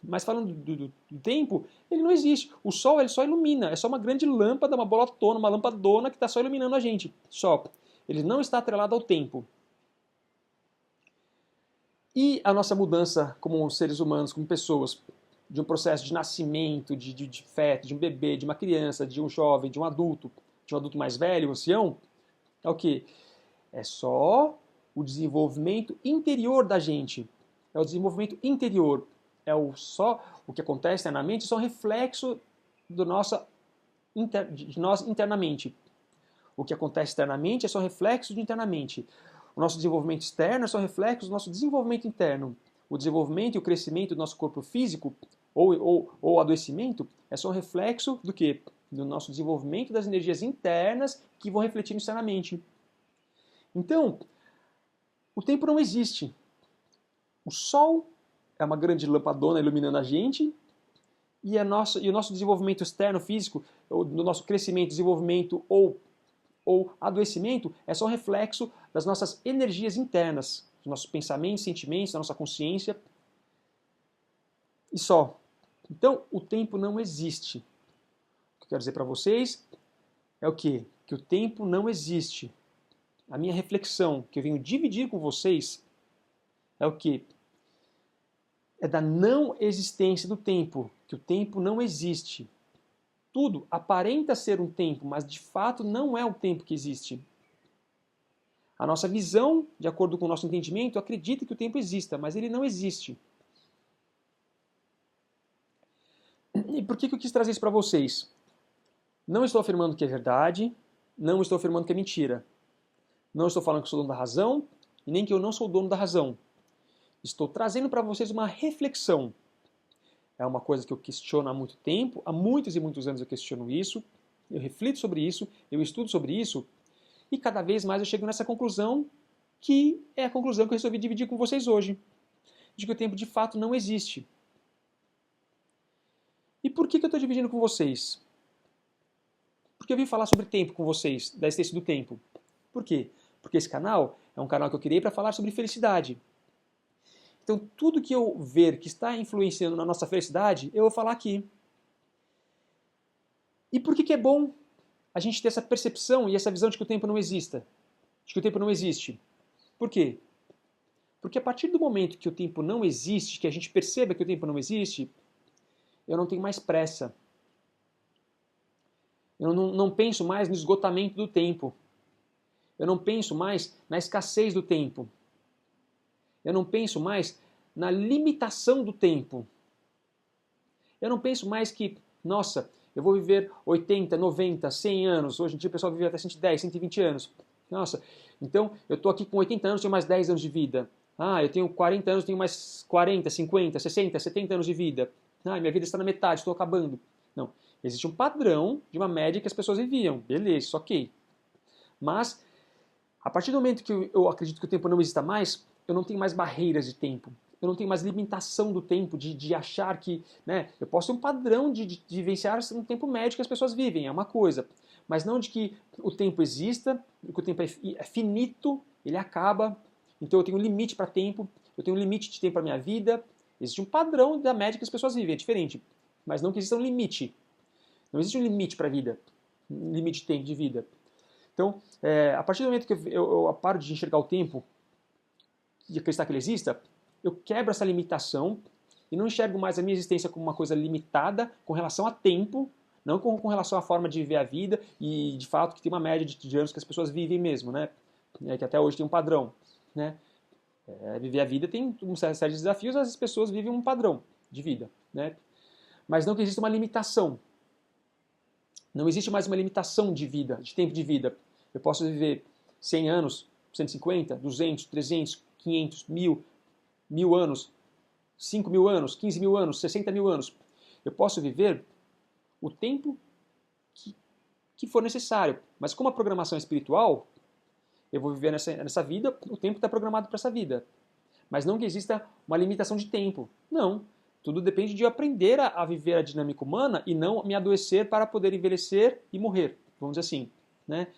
Mas falando do tempo, ele não existe. O Sol ele só ilumina, é só uma grande lâmpada, uma bolotona, uma lampadona que está só iluminando a gente. Só. Ele não está atrelado ao tempo. E a nossa mudança como seres humanos, como pessoas, de um processo de nascimento, de feto, de um bebê, de uma criança, de um jovem, de um adulto mais velho, um ancião, é o quê? É só o desenvolvimento interior da gente. É o desenvolvimento interior. Só o que acontece internamente, só um reflexo de nós internamente. O que acontece externamente é só um reflexo de internamente. O nosso desenvolvimento externo é só um reflexo do nosso desenvolvimento interno. O desenvolvimento e o crescimento do nosso corpo físico ou adoecimento é só um reflexo do quê? Do nosso desenvolvimento das energias internas que vão refletir externamente. Então, o tempo não existe. O Sol é uma grande lampadona iluminando a gente e o nosso desenvolvimento externo físico, do nosso crescimento, desenvolvimento ou adoecimento, é só um reflexo das nossas energias internas, dos nossos pensamentos, sentimentos, da nossa consciência e só. Então, o tempo não existe. O que eu quero dizer para vocês é o quê? Que o tempo não existe. A minha reflexão que eu venho dividir com vocês é o quê? É da não existência do tempo, que o tempo não existe. Tudo aparenta ser um tempo, mas de fato não é o tempo que existe. A nossa visão, de acordo com o nosso entendimento, acredita que o tempo exista, mas ele não existe. E por que eu quis trazer isso para vocês? Não estou afirmando que é verdade, não estou afirmando que é mentira. Não estou falando que sou dono da razão, e nem que eu não sou dono da razão. Estou trazendo para vocês uma reflexão. É uma coisa que eu questiono há muito tempo, há muitos e muitos anos eu questiono isso, eu reflito sobre isso, eu estudo sobre isso, e cada vez mais eu chego nessa conclusão, que é a conclusão que eu resolvi dividir com vocês hoje, de que o tempo de fato não existe. E por que eu estou dividindo com vocês? Porque eu vim falar sobre tempo com vocês, da existência do tempo. Por quê? Porque esse canal é um canal que eu criei para falar sobre felicidade. Então, tudo que eu ver que está influenciando na nossa felicidade, eu vou falar aqui. E por que é bom a gente ter essa percepção e essa visão de que o tempo não exista? De que o tempo não existe? Por quê? Porque a partir do momento que o tempo não existe, que a gente perceba que o tempo não existe, eu não tenho mais pressa. Eu não penso mais no esgotamento do tempo. Eu não penso mais na escassez do tempo. Eu não penso mais na limitação do tempo. Eu não penso mais que, nossa, eu vou viver 80, 90, 100 anos. Hoje em dia o pessoal vive até 110, 120 anos. Nossa, então eu estou aqui com 80 anos, tenho mais 10 anos de vida. Ah, eu tenho 40 anos, tenho mais 40, 50, 60, 70 anos de vida. Ah, minha vida está na metade, estou acabando. Não, existe um padrão de uma média que as pessoas viviam. Beleza, ok. Mas, a partir do momento que eu acredito que o tempo não exista mais, eu não tenho mais barreiras de tempo. Eu não tenho mais limitação do tempo, de achar que, né, eu posso ter um padrão de vivenciar um tempo médio que as pessoas vivem, é uma coisa. Mas não de que o tempo exista, que o tempo é finito, ele acaba, então eu tenho um limite para tempo, eu tenho um limite de tempo para minha vida. Existe um padrão da média que as pessoas vivem, é diferente. Mas não que exista um limite. Não existe um limite para a vida, um limite de tempo de vida. Então, a partir do momento que eu paro de enxergar o tempo, de acreditar que ele exista, eu quebro essa limitação e não enxergo mais a minha existência como uma coisa limitada com relação a tempo, não com relação à forma de viver a vida e, de fato, que tem uma média de anos que as pessoas vivem mesmo, né? Que até hoje tem um padrão, né? Viver a vida tem uma série de desafios, as pessoas vivem um padrão de vida, né? Mas não que exista uma limitação. Não existe mais uma limitação de vida, de tempo de vida. Eu posso viver 100 anos, 150, 200, 300, 500, 1000 anos, 5.000 anos, 15.000 anos, 60.000 anos. Eu posso viver o tempo que for necessário. Mas como a programação é espiritual, eu vou viver nessa vida, o tempo está programado para essa vida. Mas não que exista uma limitação de tempo. Não. Tudo depende de eu aprender a viver a dinâmica humana e não me adoecer para poder envelhecer e morrer, vamos dizer assim, né?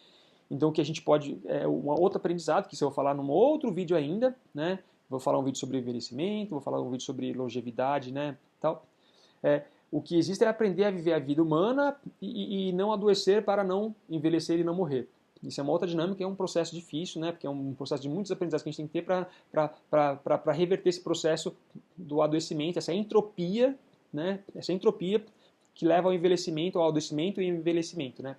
Então o que a gente pode, um outro aprendizado, que isso eu vou falar num outro vídeo ainda, né? Vou falar um vídeo sobre envelhecimento, vou falar um vídeo sobre longevidade, né? Tal. O que existe é aprender a viver a vida humana e não adoecer para não envelhecer e não morrer. Isso é uma outra dinâmica, é um processo difícil, né? Porque é um processo de muitos aprendizados que a gente tem que ter para reverter esse processo do adoecimento, essa entropia, né? Essa entropia que leva ao envelhecimento, ao adoecimento e envelhecimento, né?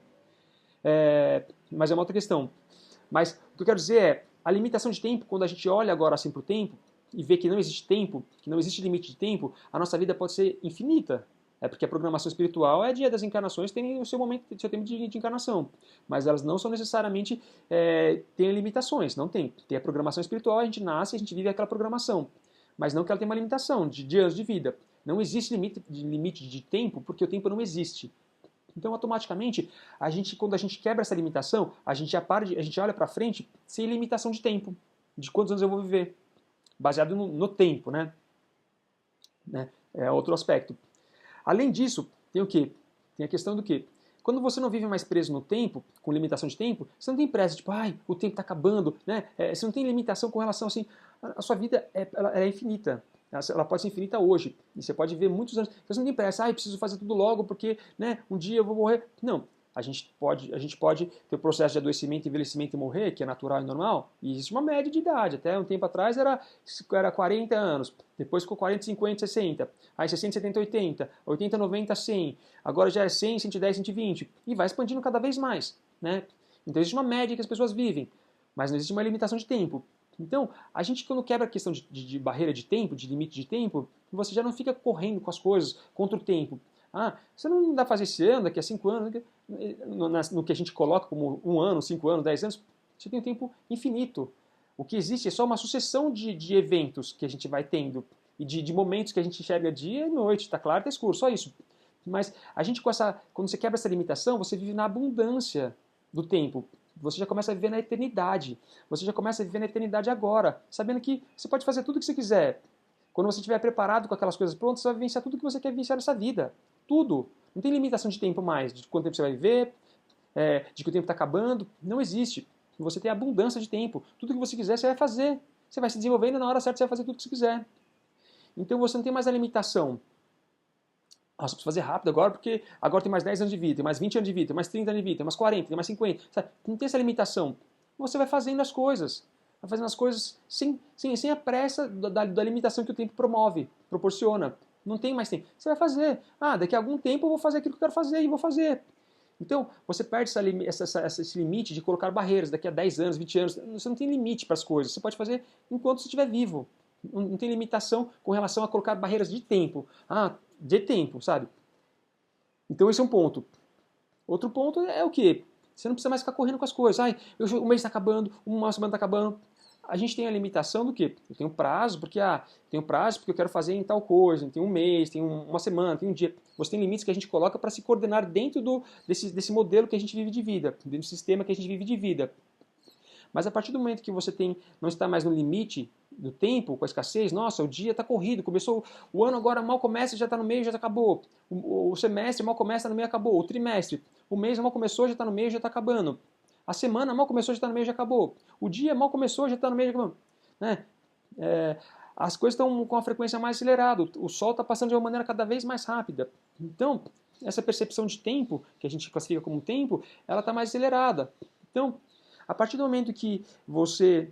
Mas é uma outra questão. Mas o que eu quero dizer é, a limitação de tempo, quando a gente olha agora assim para o tempo e vê que não existe tempo, que não existe limite de tempo, a nossa vida pode ser infinita. Porque a programação espiritual é dia das encarnações, tem o seu momento, seu tempo de encarnação. Mas elas não são necessariamente, têm limitações, não tem. Tem a programação espiritual, a gente nasce e a gente vive aquela programação. Mas não que ela tenha uma limitação de anos de vida. Não existe limite de tempo, porque o tempo não existe. Então, automaticamente, quando a gente quebra essa limitação, a gente olha para frente sem limitação de tempo. De quantos anos eu vou viver. Baseado no tempo, né? É outro aspecto. Além disso, tem o quê? Tem a questão do quê? Quando você não vive mais preso no tempo, com limitação de tempo, você não tem pressa, tipo, o tempo está acabando, né? Você não tem limitação com relação assim, a sua vida ela é infinita. Ela pode ser infinita hoje. E você pode viver muitos anos. Você não tem pressa, eu preciso fazer tudo logo porque, né, um dia eu vou morrer. Não. A gente pode ter o processo de adoecimento, envelhecimento e morrer, que é natural e normal, e existe uma média de idade. Até um tempo atrás era 40 anos, depois ficou 40, 50, 60, aí 60, 70, 80, 80, 90, 100, agora já é 100, 110, 120, e vai expandindo cada vez mais, né? Então existe uma média que as pessoas vivem, mas não existe uma limitação de tempo. Então, a gente quando quebra a questão de barreira de tempo, de limite de tempo, você já não fica correndo com as coisas contra o tempo. Você não dá fazer esse ano, daqui a 5 anos, no que a gente coloca como 1 ano, 5 anos, 10 anos, você tem um tempo infinito. O que existe é só uma sucessão de eventos que a gente vai tendo e de momentos que a gente enxerga dia e noite, está claro, está escuro, só isso. Mas a gente quando você quebra essa limitação, você vive na abundância do tempo. Você já começa a viver na eternidade. Você já começa a viver na eternidade agora, sabendo que você pode fazer tudo o que você quiser. Quando você estiver preparado com aquelas coisas prontas, você vai vivenciar tudo o que você quer vivenciar nessa vida. Tudo. Não tem limitação de tempo mais, de quanto tempo você vai viver, de que o tempo está acabando. Não existe. Você tem abundância de tempo. Tudo que você quiser, você vai fazer. Você vai se desenvolvendo e na hora certa você vai fazer tudo o que você quiser. Então você não tem mais a limitação. Nossa, preciso fazer rápido agora, porque agora tem mais 10 anos de vida, tem mais 20 anos de vida, tem mais 30 anos de vida, tem mais 40, tem mais 50. Sabe? Não tem essa limitação. Você vai fazendo as coisas. Vai fazendo as coisas sem a pressa da limitação que o tempo proporciona. Não tem mais tempo. Você vai fazer. Daqui a algum tempo eu vou fazer aquilo que eu quero fazer e vou fazer. Então, você perde esse limite de colocar barreiras daqui a 10 anos, 20 anos. Você não tem limite para as coisas. Você pode fazer enquanto você estiver vivo. Não tem limitação com relação a colocar barreiras de tempo. De tempo, sabe? Então, esse é um ponto. Outro ponto é o quê? Você não precisa mais ficar correndo com as coisas. O mês está acabando, uma semana está acabando. A gente tem a limitação do quê? Eu tenho prazo, porque eu quero fazer em tal coisa, tem um mês, tem uma semana, tem um dia. Você tem limites que a gente coloca para se coordenar dentro desse modelo que a gente vive de vida, dentro do sistema que a gente vive de vida. Mas a partir do momento que você não está mais no limite do tempo, com a escassez, nossa, o dia está corrido, começou o ano agora mal começa, já está no meio, já acabou. O semestre mal começa, no meio acabou. O trimestre, o mês mal começou, já está no meio, já está acabando. A semana mal começou, já está no meio, já acabou. O dia mal começou, já está no meio, já acabou. Né? As coisas estão com a frequência mais acelerada. O sol está passando de uma maneira cada vez mais rápida. Então, essa percepção de tempo, que a gente classifica como tempo, ela está mais acelerada. Então, a partir do momento que você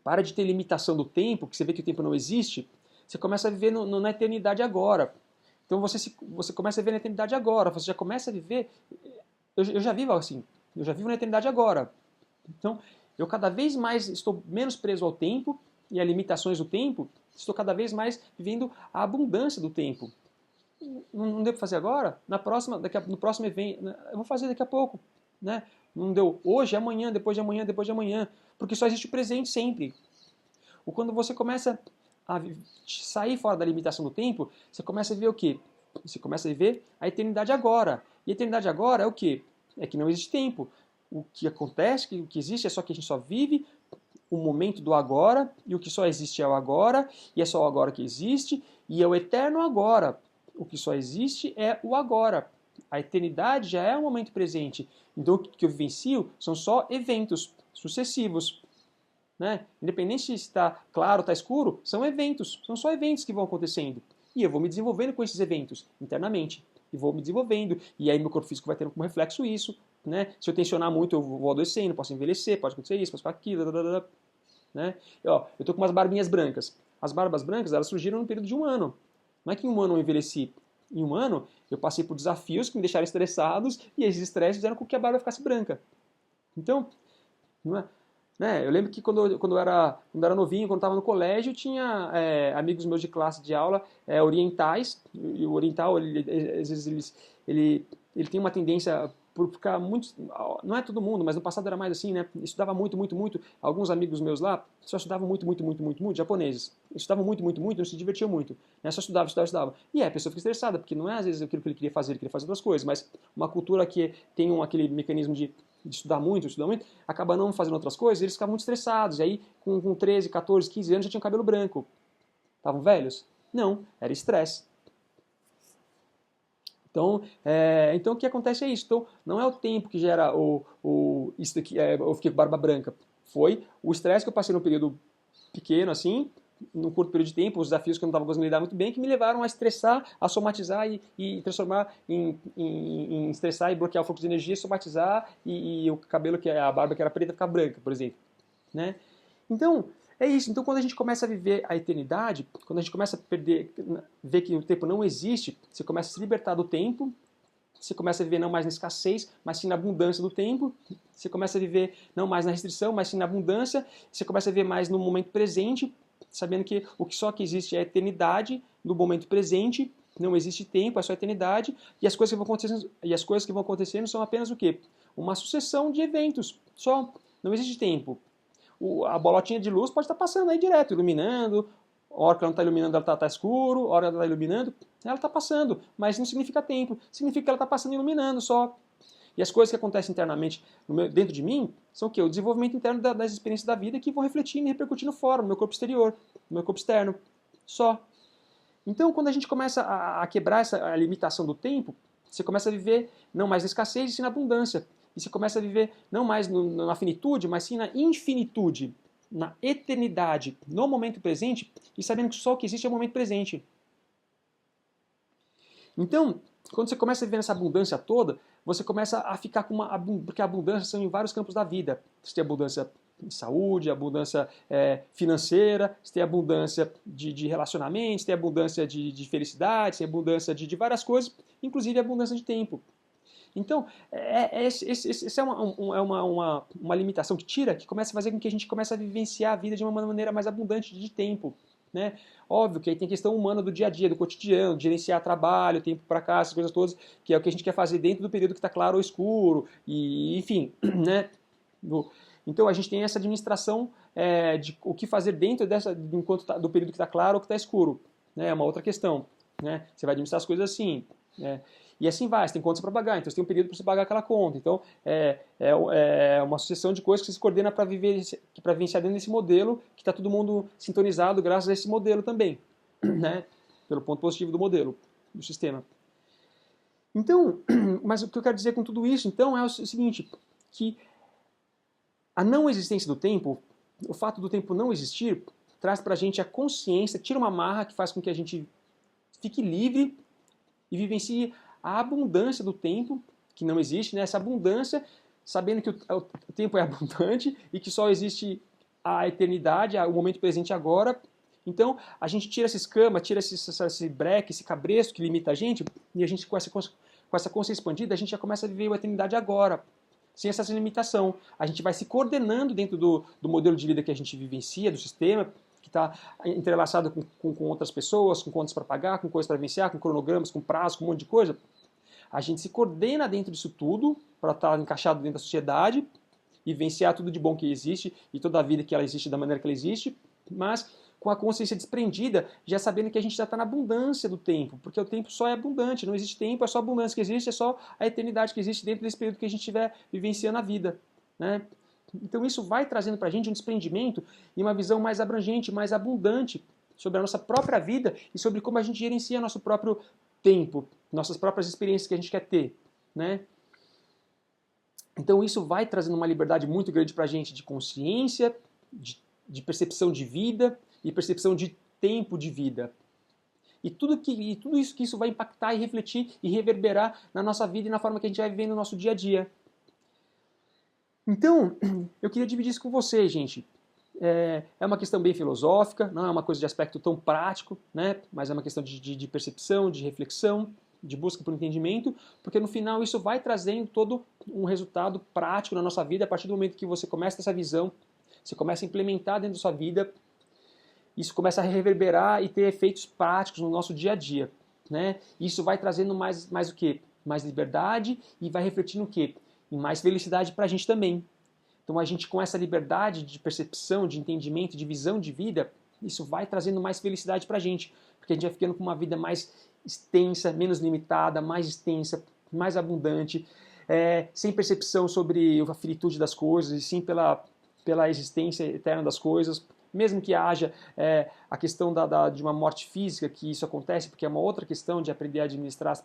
para de ter limitação do tempo, que você vê que o tempo não existe, você começa a viver na eternidade agora. Então você começa a viver na eternidade agora. Você já começa a viver... Eu já vivo assim. Eu já vivo na eternidade agora. Então, eu cada vez mais estou menos preso ao tempo e a limitações do tempo, estou cada vez mais vivendo a abundância do tempo. Não deu para fazer agora? No próximo evento, eu vou fazer daqui a pouco. Né? Não deu hoje, amanhã, depois de amanhã, depois de amanhã. Porque só existe o presente sempre. Ou quando você começa a sair fora da limitação do tempo, você começa a viver o quê? Você começa a viver a eternidade agora. E a eternidade agora é o quê? É que não existe tempo. O que acontece, o que existe é só que a gente só vive o momento do agora, e o que só existe é o agora, e é só o agora que existe, e é o eterno agora. O que só existe é o agora. A eternidade já é o momento presente. Então o que eu vivencio são só eventos sucessivos. Né? Independente se está claro ou está escuro, são eventos. São só eventos que vão acontecendo. E eu vou me desenvolvendo com esses eventos internamente. E vou me desenvolvendo. E aí meu corpo físico vai ter como reflexo isso. Né? Se eu tensionar muito, eu vou adoecendo, posso envelhecer, pode acontecer isso, posso ficar aquilo. Né? Eu estou com umas barbinhas brancas. As barbas brancas elas surgiram no período de um ano. Não é que em um ano eu envelheci. Em um ano, eu passei por desafios que me deixaram estressados e esses estresses fizeram com que a barba ficasse branca. Então, não é, né? Eu lembro que quando eu era novinho, quando estava no colégio, tinha amigos meus de classe de aula orientais. E o oriental, às vezes, ele tem uma tendência por ficar muito... Não é todo mundo, mas no passado era mais assim, né? Estudava muito, muito, muito. Alguns amigos meus lá só estudavam muito, muito, muito, muito, muito, japoneses. Estudavam muito, muito, muito, não se divertiam muito. Né? Só estudava, estudava, estudava. E a pessoa fica estressada, porque não é às vezes aquilo que ele queria fazer outras coisas, mas uma cultura que tem aquele mecanismo de estudar muito, acaba não fazendo outras coisas, eles ficavam muito estressados. E aí, com 13, 14, 15 anos, já tinham cabelo branco. Estavam velhos? Não, era estresse. Então, o que acontece é isso. Então, não é o tempo que gera isso daqui, eu fiquei com barba branca. Foi o estresse que eu passei num período pequeno, assim, num curto período de tempo, os desafios que eu não estava conseguindo lidar muito bem, que me levaram a estressar, a somatizar e transformar em estressar e bloquear o fluxo de energia, somatizar e o cabelo, a barba que era preta, ficar branca, por exemplo. Né? Então, é isso. Então, quando a gente começa a viver a eternidade, quando a gente começa a ver que o tempo não existe, você começa a se libertar do tempo, você começa a viver não mais na escassez, mas sim na abundância do tempo, você começa a viver não mais na restrição, mas sim na abundância, você começa a viver mais no momento presente, sabendo que o que só que existe é a eternidade no momento presente, não existe tempo, é só a eternidade, e as coisas que vão acontecendo são apenas o quê? Uma sucessão de eventos, só. Não existe tempo. A bolotinha de luz pode estar passando aí direto, iluminando. A hora que ela não está iluminando, ela está escuro. A hora que ela está iluminando, ela está passando. Mas não significa tempo. Significa que ela está passando e iluminando só. E as coisas que acontecem internamente dentro de mim são o quê? O desenvolvimento interno das experiências da vida que vão refletindo e repercutindo fora, no meu corpo exterior, no meu corpo externo. Só. Então, quando a gente começa a quebrar essa limitação do tempo, você começa a viver não mais na escassez, e sim na abundância. E você começa a viver não mais na finitude, mas sim na infinitude, na eternidade, no momento presente, e sabendo que só o que existe é o momento presente. Então, quando você começa a viver nessa abundância toda, você começa a ficar com porque a abundância são em vários campos da vida. Você tem abundância de saúde, abundância financeira, você tem abundância de relacionamentos, tem abundância de felicidade, tem abundância de várias coisas, inclusive abundância de tempo. Então, essa é uma limitação que tira, que começa a fazer com que a gente comece a vivenciar a vida de uma maneira mais abundante de tempo. Né? Óbvio que aí tem a questão humana do dia a dia, do cotidiano, de gerenciar trabalho, tempo para casa, essas coisas todas, que é o que a gente quer fazer dentro do período que está claro ou escuro, e enfim, né? Então a gente tem essa administração de o que fazer dentro do período que está claro ou que está escuro. Né? É uma outra questão. Né? Você vai administrar as coisas assim. Né? E assim vai, você tem contas para pagar, então você tem um período para você pagar aquela conta. Então é uma sucessão de coisas que se coordena para vivenciar dentro desse modelo, que está todo mundo sintonizado graças a esse modelo também. Né? Pelo ponto positivo do modelo, do sistema. Então, mas o que eu quero dizer com tudo isso, então, é o seguinte, que a não existência do tempo, o fato do tempo não existir, traz para a gente a consciência, tira uma amarra que faz com que a gente fique livre e vivencie a abundância do tempo, que não existe, né? Essa abundância, sabendo que o tempo é abundante e que só existe a eternidade, o momento presente agora. Então, a gente tira essa escama, tira esse breque, esse cabresto que limita a gente, e a gente, com essa consciência expandida, a gente já começa a viver a eternidade agora, sem essa limitação. A gente vai se coordenando dentro do modelo de vida que a gente vivencia, do sistema, que está entrelaçado com outras pessoas, com contas para pagar, com coisas para vivenciar, com cronogramas, com prazo, com um monte de coisa. A gente se coordena dentro disso tudo para estar encaixado dentro da sociedade e vivenciar tudo de bom que existe e toda a vida que ela existe da maneira que ela existe, mas com a consciência desprendida, já sabendo que a gente já está na abundância do tempo, porque o tempo só é abundante, não existe tempo, é só a abundância que existe, é só a eternidade que existe dentro desse período que a gente estiver vivenciando a vida. Né? Então isso vai trazendo para a gente um desprendimento e uma visão mais abrangente, mais abundante sobre a nossa própria vida e sobre como a gente gerencia nosso próprio tempo, nossas próprias experiências que a gente quer ter. Né? Então isso vai trazendo uma liberdade muito grande para a gente de consciência, de percepção de vida e percepção de tempo de vida. E tudo isso que isso vai impactar e refletir e reverberar na nossa vida e na forma que a gente vai viver no nosso dia a dia. Então, eu queria dividir isso com vocês, gente. É uma questão bem filosófica, não é uma coisa de aspecto tão prático, né? Mas é uma questão de percepção, de reflexão, de busca por entendimento, porque no final isso vai trazendo todo um resultado prático na nossa vida a partir do momento que você começa essa visão, você começa a implementar dentro da sua vida, isso começa a reverberar e ter efeitos práticos no nosso dia a dia. Né? Isso vai trazendo mais o quê? Mais liberdade e vai refletindo o quê? Em mais felicidade para a gente também. Então a gente com essa liberdade de percepção, de entendimento, de visão de vida, isso vai trazendo mais felicidade para a gente, porque a gente vai ficando com uma vida mais extensa, menos limitada, mais extensa, mais abundante, sem percepção sobre a finitude das coisas, e sim pela existência eterna das coisas. Mesmo que haja a questão de uma morte física, que isso acontece, porque é uma outra questão de aprender a administrar as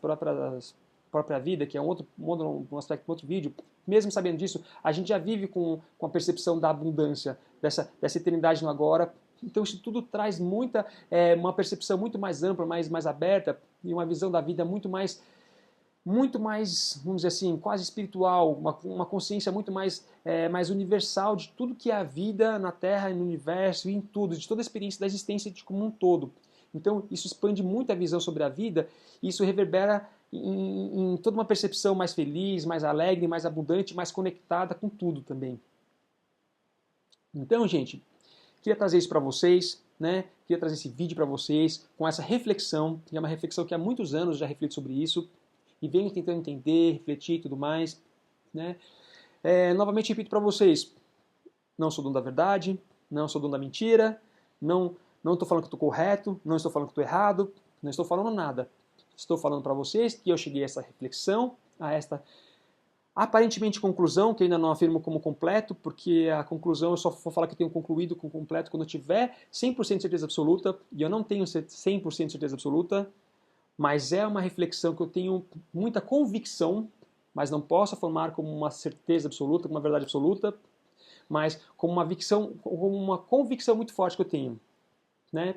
própria vida, que é um aspecto de outro vídeo, mesmo sabendo disso, a gente já vive com a percepção da abundância, dessa eternidade no agora. Então isso tudo traz uma percepção muito mais ampla, mais aberta, e uma visão da vida muito mais, vamos dizer assim, quase espiritual, uma consciência muito mais universal de tudo que é a vida na Terra e no universo e em tudo, de toda a experiência da existência como um todo. Então isso expande muito a visão sobre a vida e isso reverbera em toda uma percepção mais feliz, mais alegre, mais abundante, mais conectada com tudo também. Então, gente, queria trazer isso para vocês, né? Queria trazer esse vídeo para vocês com essa reflexão, que é uma reflexão que há muitos anos já reflito sobre isso, e venho tentando entender, refletir e tudo mais. Né? Novamente repito para vocês, não sou dono da verdade, não sou dono da mentira, não estou falando que estou correto, não estou falando que estou errado, não estou falando nada. Estou falando para vocês que eu cheguei a essa reflexão, a esta aparentemente conclusão, que ainda não afirmo como completo, porque a conclusão eu só vou falar que eu tenho concluído com completo quando eu tiver 100% de certeza absoluta, e eu não tenho 100% de certeza absoluta, mas é uma reflexão que eu tenho muita convicção, mas não posso afirmar como uma certeza absoluta, como uma verdade absoluta, mas como uma convicção muito forte que eu tenho. Né?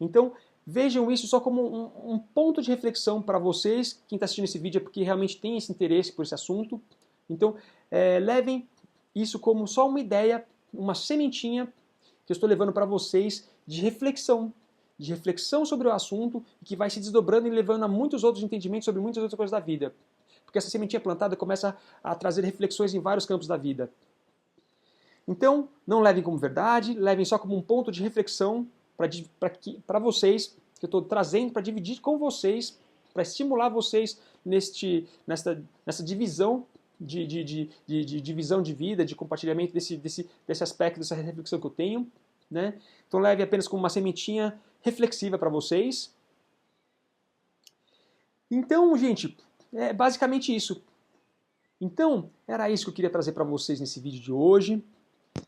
Então, vejam isso só como um ponto de reflexão para vocês, quem está assistindo esse vídeo é porque realmente tem esse interesse por esse assunto. Então, levem isso como só uma ideia, uma sementinha que eu estou levando para vocês de reflexão sobre o assunto, que vai se desdobrando e levando a muitos outros entendimentos sobre muitas outras coisas da vida. porque essa sementinha plantada começa a trazer reflexões em vários campos da vida. Então, não levem como verdade, levem só como um ponto de reflexão para vocês, que eu estou trazendo para dividir com vocês, para estimular vocês nessa divisão de visão de vida, de compartilhamento desse aspecto, dessa reflexão que eu tenho. Né? Então leve apenas como uma sementinha reflexiva para vocês. Então, gente, é basicamente isso. Então, era isso que eu queria trazer para vocês nesse vídeo de hoje.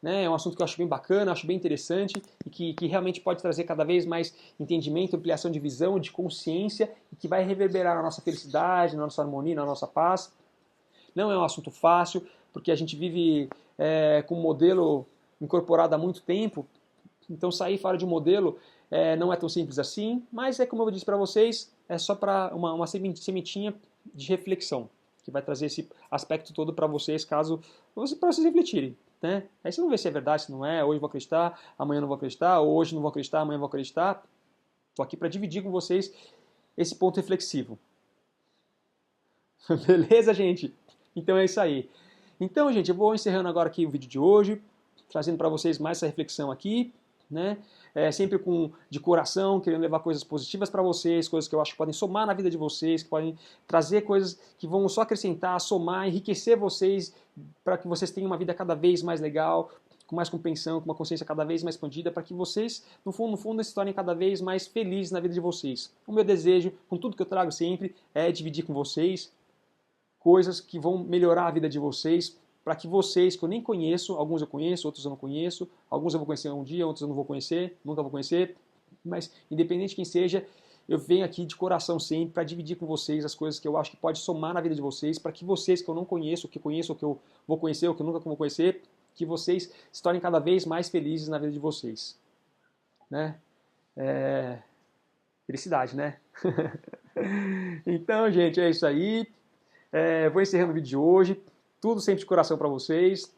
Né? É um assunto que eu acho bem bacana, acho bem interessante e que realmente pode trazer cada vez mais entendimento, ampliação de visão, de consciência e que vai reverberar na nossa felicidade, na nossa harmonia, na nossa paz. Não é um assunto fácil, porque a gente vive com um modelo incorporado há muito tempo, então sair fora de um modelo não é tão simples assim, mas é como eu disse para vocês, é só para uma sementinha de reflexão, que vai trazer esse aspecto todo para vocês, para vocês refletirem. Né? Aí você não vê se é verdade, se não é, hoje eu vou acreditar, amanhã eu não vou acreditar, ou hoje não vou acreditar, amanhã eu vou acreditar. Estou aqui para dividir com vocês esse ponto reflexivo. Beleza, gente? Então é isso aí. Então, gente, eu vou encerrando agora aqui o vídeo de hoje, trazendo para vocês mais essa reflexão aqui, né? Sempre de coração, querendo levar coisas positivas para vocês, coisas que eu acho que podem somar na vida de vocês, que podem trazer coisas que vão só acrescentar, somar, enriquecer vocês, para que vocês tenham uma vida cada vez mais legal, com mais compreensão, com uma consciência cada vez mais expandida, para que vocês, no fundo, se tornem cada vez mais felizes na vida de vocês. O meu desejo, com tudo que eu trago sempre, é dividir com vocês coisas que vão melhorar a vida de vocês, para que vocês, que eu nem conheço, alguns eu conheço, outros eu não conheço, alguns eu vou conhecer um dia, outros eu não vou conhecer, nunca vou conhecer, mas independente de quem seja, eu venho aqui de coração sempre para dividir com vocês as coisas que eu acho que pode somar na vida de vocês, para que vocês que eu não conheço, que conheço, ou que eu vou conhecer, ou que eu nunca vou conhecer, que vocês se tornem cada vez mais felizes na vida de vocês. Né? Felicidade, né? Então, gente, é isso aí. Vou encerrando o vídeo de hoje. Tudo sempre de coração para vocês.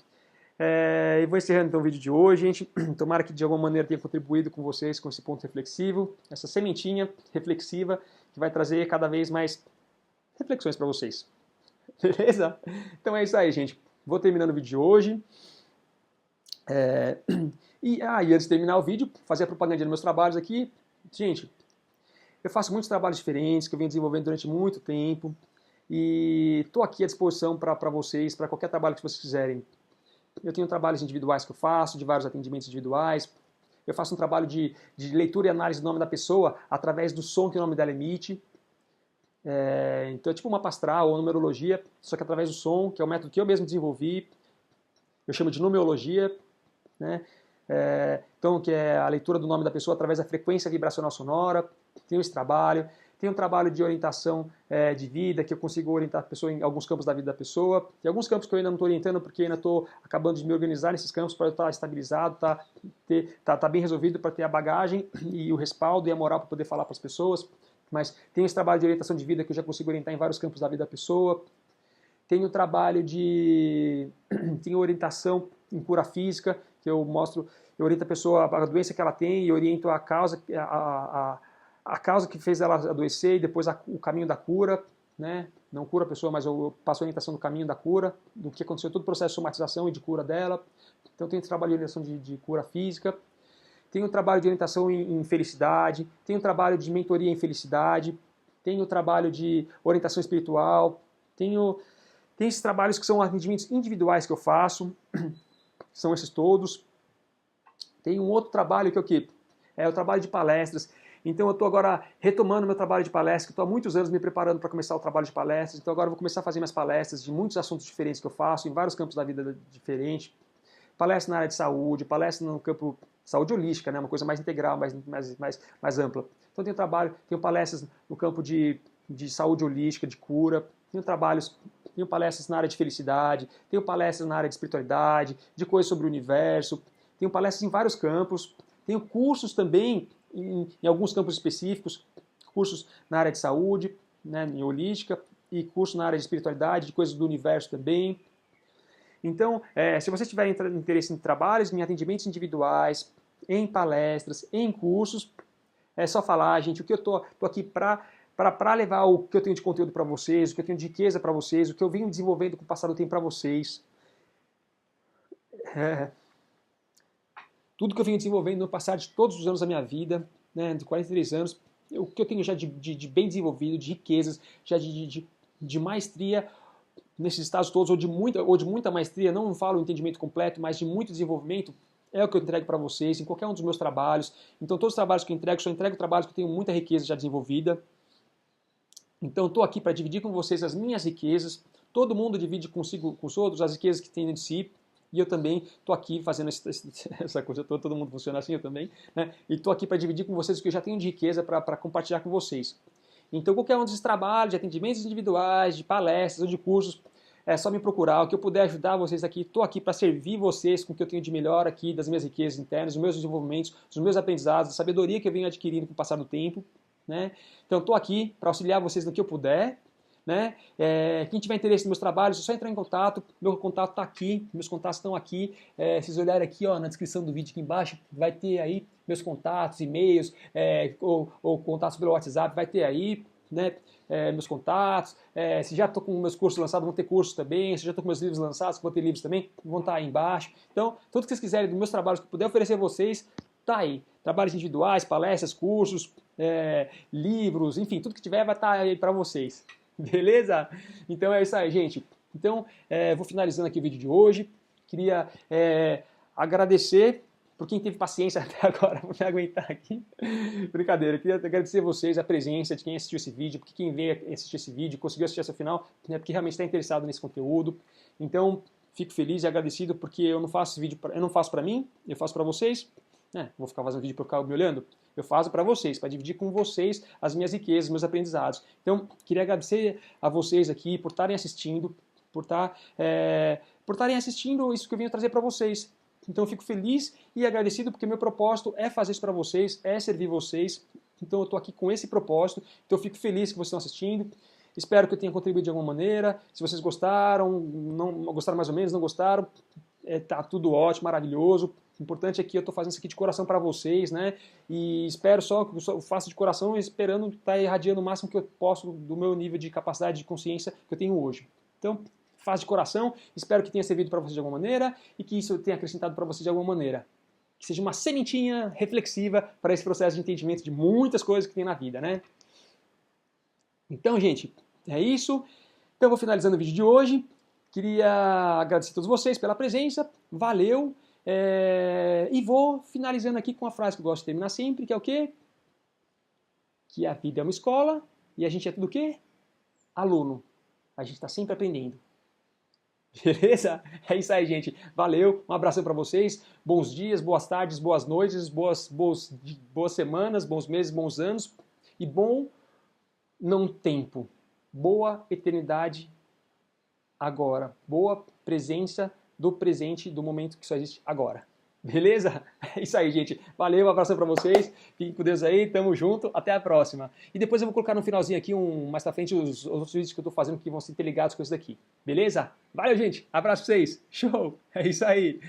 E vou encerrando então o vídeo de hoje, gente. Tomara que de alguma maneira tenha contribuído com vocês com esse ponto reflexivo, essa sementinha reflexiva que vai trazer cada vez mais reflexões para vocês. Beleza? Então é isso aí, gente. Vou terminando o vídeo de hoje. E antes de terminar o vídeo, fazer a propaganda dos meus trabalhos aqui. Gente, eu faço muitos trabalhos diferentes que eu venho desenvolvendo durante muito tempo. E estou aqui à disposição para vocês, para qualquer trabalho que vocês quiserem. Eu tenho trabalhos individuais que eu faço, de vários atendimentos individuais. Eu faço um trabalho de leitura e análise do nome da pessoa através do som que o nome dela emite. Então é tipo uma pastral ou numerologia, só que através do som, que é um método que eu mesmo desenvolvi. Eu chamo de numerologia, né? Então, que é a leitura do nome da pessoa através da frequência vibracional sonora. Tenho esse trabalho. Tem um trabalho de orientação de vida, que eu consigo orientar a pessoa em alguns campos da vida da pessoa. Tem alguns campos que eu ainda não estou orientando, porque ainda estou acabando de me organizar nesses campos para eu estar estabilizado, tá bem resolvido, para ter a bagagem e o respaldo e a moral para poder falar para as pessoas. Mas tem esse trabalho de orientação de vida que eu já consigo orientar em vários campos da vida da pessoa. Tem o trabalho tem orientação em cura física, que eu oriento a pessoa a doença que ela tem e oriento a causa que fez ela adoecer e depois o caminho da cura, né? Não cura a pessoa, mas eu passo a orientação do caminho da cura, do que aconteceu, todo o processo de somatização e de cura dela. Então tem trabalho de orientação de cura física, tem o trabalho de orientação em felicidade, tem o trabalho de mentoria em felicidade, tem o trabalho de orientação espiritual, tem esses trabalhos que são atendimentos individuais que eu faço, são esses todos. Tem um outro trabalho que é o quê? É o trabalho de palestras. Então eu estou agora retomando meu trabalho de palestra, estou há muitos anos me preparando para começar o trabalho de palestras, então agora eu vou começar a fazer minhas palestras de muitos assuntos diferentes que eu faço, em vários campos da vida diferentes. Palestra na área de saúde, palestra no campo de saúde holística, né, uma coisa mais integral, mais ampla. Então tenho palestras no campo de saúde holística, de cura, tenho palestras na área de felicidade, tenho palestras na área de espiritualidade, de coisas sobre o universo, tenho palestras em vários campos, tenho cursos também em alguns campos específicos, cursos na área de saúde, né, em holística, e cursos na área de espiritualidade, de coisas do universo também. Então, se você tiver interesse em trabalhos, em atendimentos individuais, em palestras, em cursos, é só falar, gente. O que eu tô aqui para para levar o que eu tenho de conteúdo para vocês, o que eu tenho de riqueza para vocês, o que eu venho desenvolvendo com o passar do tempo para vocês. Tudo que eu venho desenvolvendo no passar de todos os anos da minha vida, né, de 43 anos, o que eu tenho já de bem desenvolvido, de riquezas, já de maestria nesses estados todos, ou de muita maestria, não falo o entendimento completo, mas de muito desenvolvimento, é o que eu entrego para vocês em qualquer um dos meus trabalhos. Então todos os trabalhos que eu entrego, só entrego trabalhos que eu tenho muita riqueza já desenvolvida. Então estou aqui para dividir com vocês as minhas riquezas. Todo mundo divide consigo, com os outros, as riquezas que tem dentro de si. E eu também estou aqui fazendo essa coisa toda, todo mundo funciona assim, eu também. Né? E estou aqui para dividir com vocês o que eu já tenho de riqueza para compartilhar com vocês. Então qualquer um desses trabalhos, de atendimentos individuais, de palestras ou de cursos, é só me procurar. O que eu puder ajudar vocês aqui, estou aqui para servir vocês com o que eu tenho de melhor aqui, das minhas riquezas internas, dos meus desenvolvimentos, dos meus aprendizados, da sabedoria que eu venho adquirindo com o passar do tempo. Né? Então estou aqui para auxiliar vocês no que eu puder. Né? Quem tiver interesse nos meus trabalhos, é só entrar em contato. Meu contato está aqui, meus contatos estão aqui. Se vocês olharem aqui, ó, na descrição do vídeo aqui embaixo, vai ter aí meus contatos, e-mails, ou contatos pelo WhatsApp, vai ter aí, né? Meus contatos. Se já estou com meus cursos lançados, vão ter cursos também. Se já estou com meus livros lançados, vão ter livros também, vão estar aí embaixo. Então, tudo que vocês quiserem dos meus trabalhos que eu puder oferecer a vocês, tá aí. Trabalhos individuais, palestras, cursos, livros, enfim, tudo que tiver vai estar aí para vocês. Beleza? Então é isso aí, gente. Então, vou finalizando aqui o vídeo de hoje. Queria agradecer por quem teve paciência até agora, vou me aguentar aqui. Brincadeira, queria agradecer a vocês, a presença de quem assistiu esse vídeo, porque quem veio assistir esse vídeo, conseguiu assistir até o final, né, porque realmente está interessado nesse conteúdo. Então, fico feliz e agradecido porque eu não faço esse vídeo, eu não faço para mim, eu faço para vocês. Vou ficar fazendo vídeo para ficar me olhando. Eu faço para vocês, para dividir com vocês as minhas riquezas, os meus aprendizados. Então, queria agradecer a vocês aqui por estarem assistindo, por estarem assistindo isso que eu venho trazer para vocês. Então, eu fico feliz e agradecido porque meu propósito é fazer isso para vocês, é servir vocês. Então, eu estou aqui com esse propósito. Então, eu fico feliz que vocês estão assistindo. Espero que eu tenha contribuído de alguma maneira. Se vocês gostaram, não gostaram mais ou menos, não gostaram, tá tudo ótimo, maravilhoso. O importante é que eu estou fazendo isso aqui de coração para vocês, né? E espero só que eu faça de coração, esperando estar irradiando o máximo que eu posso do meu nível de capacidade de consciência que eu tenho hoje. Então, faço de coração, espero que tenha servido para vocês de alguma maneira e que isso tenha acrescentado para vocês de alguma maneira. Que seja uma sementinha reflexiva para esse processo de entendimento de muitas coisas que tem na vida, né? Então, gente, é isso. Então, eu vou finalizando o vídeo de hoje. Queria agradecer a todos vocês pela presença. Valeu! E vou finalizando aqui com a frase que eu gosto de terminar sempre, que é o quê? Que a vida é uma escola e a gente é tudo o quê? Aluno. A gente está sempre aprendendo. Beleza? É isso aí, gente. Valeu, um abração para vocês. Bons dias, boas tardes, boas noites, boas semanas, bons meses, bons anos. E bom não tempo. Boa eternidade agora. Boa presença do presente, do momento que só existe agora. Beleza? É isso aí, gente. Valeu, um abraço pra vocês. Fiquem com Deus aí, tamo junto. Até a próxima. E depois eu vou colocar no finalzinho aqui, mais pra frente, os outros vídeos que eu tô fazendo que vão ser interligados com isso daqui. Beleza? Valeu, gente. Abraço pra vocês. Show! É isso aí.